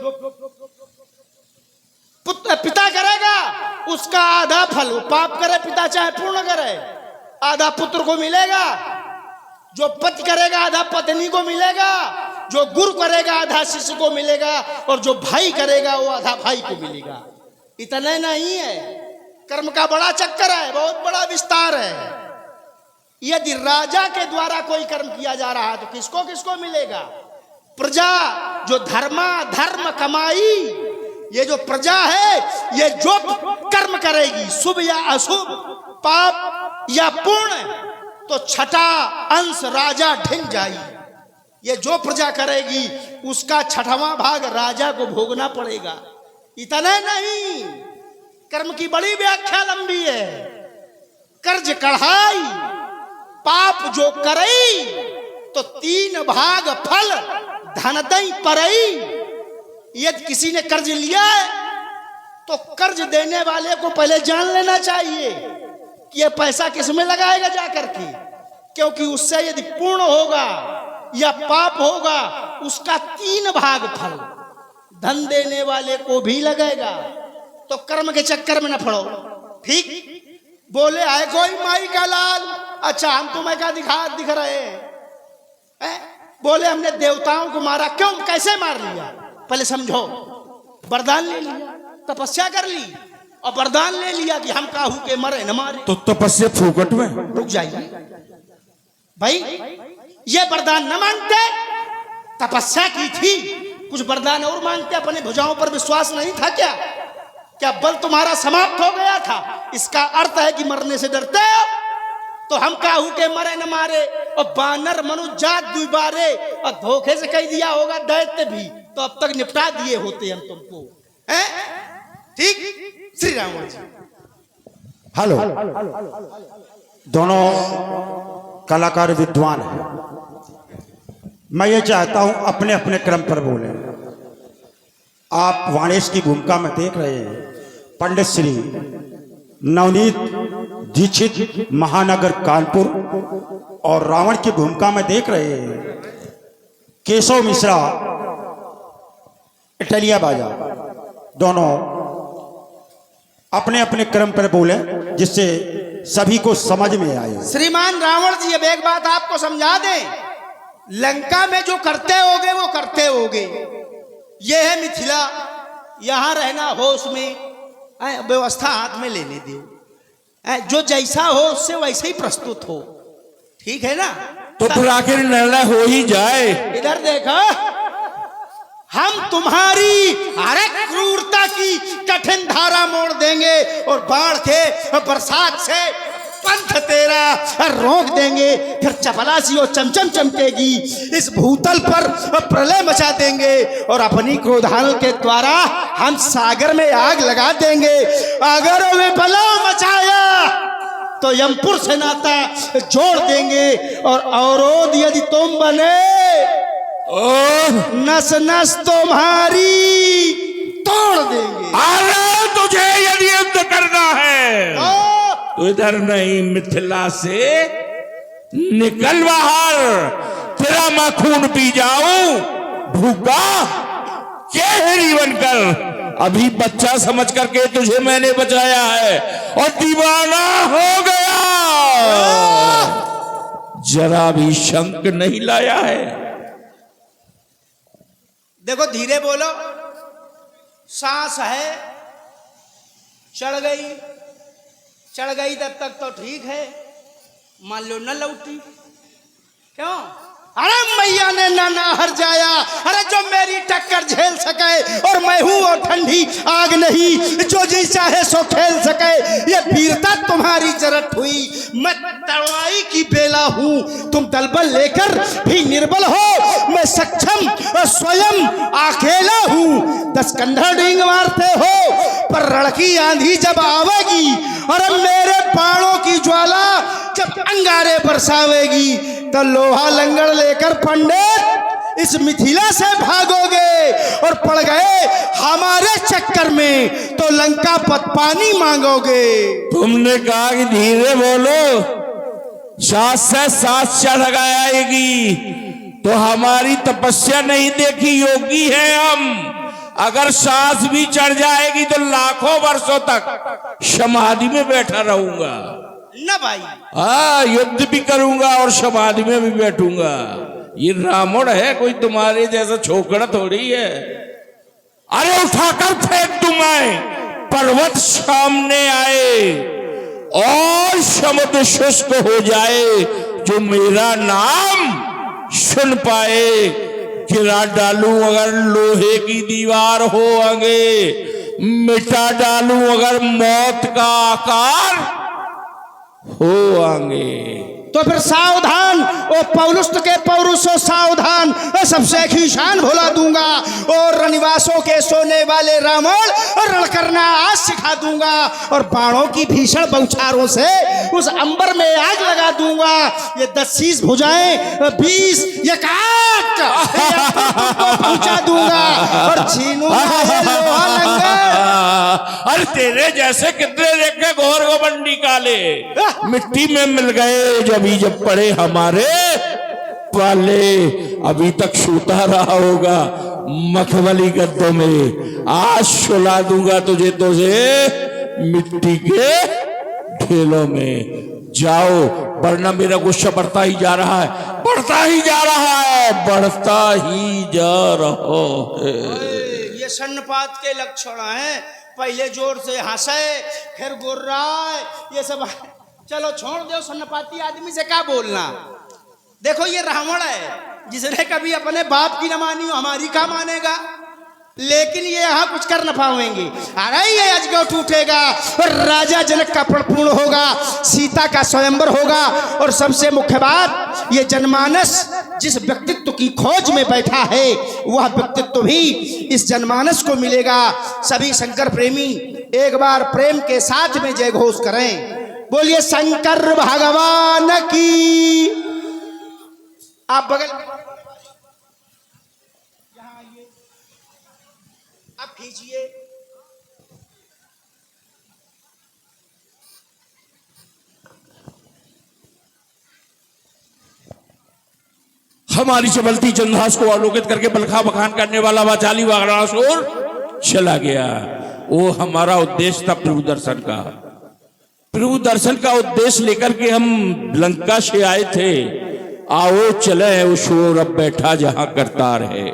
पिता करेगा उसका आधा फल, वो पाप करे पिता चाहे पूर्ण करे, आधा पुत्र को मिलेगा। जो पति करेगा आधा पत्नी को मिलेगा, जो गुरु करेगा आधा शिष्य को मिलेगा, और जो भाई करेगा वो आधा भाई को मिलेगा। इतना नहीं है, कर्म का बड़ा चक्कर है, बहुत बड़ा विस्तार है। यदि राजा के द्वारा कोई कर्म किया जा रहा है तो किसको किसको मिलेगा। प्रजा जो धर्म कमाई, ये जो प्रजा है ये जो कर्म करेगी शुभ या अशुभ, पाप या पुण्य, तो छठा अंश राजा ढिन जाई। ये जो प्रजा करेगी उसका छठवां भाग राजा को भोगना पड़ेगा। इतना नहीं, कर्म की बड़ी व्याख्या लंबी है। कर्ज कढ़ाई, पाप जो करई तो 3 भाग फल धन दई परई। यदि किसी ने कर्ज लिया है तो कर्ज देने वाले को पहले जान लेना चाहिए कि यह पैसा किस में लगाएगा जाकर के, क्योंकि उससे यदि पूर्ण होगा या पाप होगा उसका 3 भाग फल धन देने वाले को भी लगेगा। तो कर्म के चक्कर में न पड़ो। ठीक बोले आए कोई माई का लाल, अच्छा हम तुम्हें क्या दिख रहे हैं? बोले हमने देवताओं को मारा, क्यों कैसे मार लिया? पहले समझो। वरदान ले लिया, तपस्या कर ली और वरदान ले लिया कि हम काहू के मरे न मारे, तो तपस्या फूकट में। रुक जाइए भाई, ये वरदान न मांगते, तपस्या की थी, कुछ वरदान और मांगते, अपने भुजाओं पर विश्वास नहीं था क्या? क्या बल तुम्हारा समाप्त हो गया था? इसका अर्थ है कि मरने से डरते हो। तो हम काहू के मरे न मारे, और बानर मनुष्य जात दुबारे, और धोखे से कह दिया होगा दैत्य भी, तो अब तक निपटा दिए होते हम तुमको, हैं? ठीक श्री राम जी। हेलो, दोनों कलाकार विद्वान हैं। मैं ये चाहता हूं अपने अपने क्रम पर बोले। आप वाणेश की भूमिका में देख रहे हैं पंडित श्री नवनीत दीक्षित महानगर कानपुर, और रावण की भूमिका में देख रहे हैं केशव मिश्रा इटलिया बाजा। दोनों अपने अपने क्रम पर बोले जिससे सभी को समझ में आए। श्रीमान रावण जी, अब एक बात आपको समझा दें, लंका में जो करते होगे वो करते होगे। ये है मिथिला, यहां रहना होश में, व्यवस्था हाथ में लेने दो, जो जैसा हो उससे वैसे ही प्रस्तुत हो, ठीक है ना? तो फिर आखिर निर्णय हो ही जाए। इधर देखो, हम तुम्हारी हर एक क्रूरता की कठिन धारा मोड़ देंगे और बाढ़ के बरसात से पंथ तेरा रोक देंगे। फिर चपलासी और चमचम चमकेगी, इस भूतल पर प्रलय मचा देंगे और अपनी क्रोधाल के द्वारा हम सागर में आग लगा देंगे। अगर वे बलव मचाया तो यमपुर से नाता जोड़ देंगे, और अवरोध यदि तुम बने, नस नस तुम्हारी तोड़ देंगे। अरे तुझे यदि युद्ध करना है तो इधर नहीं, मिथिला से निकल बाहर, तेरा मैं खून पी जाऊं भूखा चेहरी बनकर। अभी बच्चा समझ करके तुझे मैंने बचाया है और दीवाना हो गया, जरा भी शंक नहीं लाया है। देखो धीरे बोलो, सांस है, चढ़ गई तब तक तो ठीक है, मान लो न लौटी, क्यों? अरे मैया ने ना हर जाया, अरे जो मेरी टक्कर झेल सके, और मैं हूँ वो ठंडी आग नहीं जो जी चाहे सो खेल सके। ये वीरता तुम्हारी जरूरत हुई, मैं तड़वाई की बेला हूँ, तुम दलबल लेकर भी निर्बल हो, मैं सक्षम और स्वयं अकेला हूँ। 10 कंधर डींग मारते हो पर रड़की आंधी जब आवेगी, और मेरे बाणों की ज्वाला जब अंगारे बरसावेगी, तो लोहा लंगड़ लेकर पंडित इस मिथिला से भागोगे, और पड़ गए हमारे चक्कर में तो लंका पत पानी मांगोगे। तुमने कहा कि धीरे बोलो, सांस से सांस चढ़ आएगी, तो हमारी तपस्या नहीं देखी, योगी है हम। अगर सांस भी चढ़ जाएगी तो लाखों वर्षों तक समाधि में बैठा रहूंगा न भाई। हाँ, युद्ध भी करूंगा और समाधि में भी बैठूंगा। ये रावण है कोई तुम्हारे जैसा छोकरा थोड़ी है। अरे उठाकर फेंक दूं मैं, पर्वत सामने आए और समुद्र शुष्क हो जाए, जो मेरा नाम सुन पाए। गिरा डालूं अगर लोहे की दीवार हो आगे, मिटा डालूं अगर मौत का आकार हो आगे। तो फिर सावधान, ओ पौलुस्त के पौरुषो सावधान, सबसे खीशान भुला दूंगा, और रनिवासों के सोने वाले रावण रण करना आज सिखा दूंगा, और बाणों की भीषण बौछारों से उस अंबर में आग लगा दूंगा। ये 10 शीश भुजाएं 20 ये काट पहुंचा दूंगा, और छीनूंगा ये लोहा लंगड़। अरे तेरे जैसे कितने देखे घोर गोबंडी काले मिट्टी में मिल गए, जब पड़े हमारे पाले। अभी तक सूता रहा होगा मखमली गद्दों में, आज सुला दूंगा तुझे मिट्टी के ढेलों में। जाओ, वरना मेरा गुस्सा बढ़ता ही जा रहा है, बढ़ता ही जा रहा है, बढ़ता ही जा रहा है। ये सन्नपात के लक्षण हैं, पहले जोर से हंसे फिर गुर्राए, ये सब। चलो छोड़ दो सन्नपाती आदमी से क्या बोलना। देखो ये रावण है, जिसने कभी अपने बाप की न मानी, हमारी क्या मानेगा। लेकिन ये यहाँ कुछ कर न पाएंगे। अरे ये अजगर टूटेगा, और राजा जनक का पूर्ण होगा, सीता का स्वयंवर होगा, और सबसे मुख्य बात, ये जनमानस जिस व्यक्तित्व की खोज में बैठा है, वह व्यक्तित्व भी इस जनमानस को मिलेगा। सभी शंकर प्रेमी एक बार प्रेम के साथ में जय घोष करें। बोलिए शंकर भगवान की। आप बगल यहां आइए, आप खींचिए। हमारी चबलती चंद्रहास को आलोकित करके बलखा बखान करने वाला वाचाली वागणासुर चला गया। वो हमारा उद्देश्य था प्रभु दर्शन का। प्रभु दर्शन का उद्देश्य लेकर के हम लंका से आए थे। आओ चले, वो शोर अब बैठा जहां करतार है।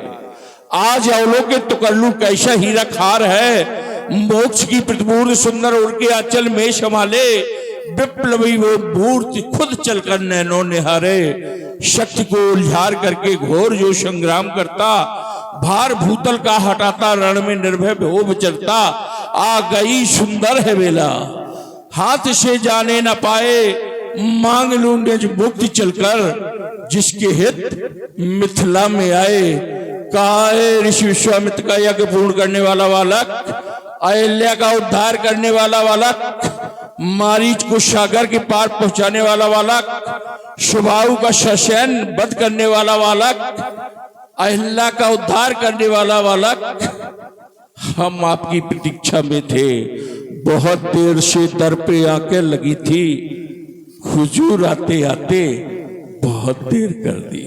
आज अवलोकित तो कर लू कैसा हीरा खार है। मोक्ष की प्रतिपूर्ण सुंदर उनके आंचल में संभाले, विप्लवी वो मूर्ति खुद चलकर नैनो निहारे। शक्ति को उलझार करके घोर जो संग्राम करता, भार भूतल का हटाता, रण में निर्भय हो विचरता। आ गई सुंदर है वेला, हाथ से जाने न पाए, मांग लूं निज मुक्ति चलकर। जिसके हित मिथिला में आए, काहे ऋषि विश्वामित्र का यज्ञ पूर्ण करने वाला बालक, अहिल्या का उद्धार करने वाला बालक, मारीच को सागर के पार पहुंचाने वाला बालक, शुभाऊ का ससैन वध करने वाला बालक, अहिल्या का उद्धार करने वाला बालक। हम आपकी प्रतीक्षा में थे, बहुत देर से दर पे आके लगी थी, हुजूर आते आते बहुत देर कर दी।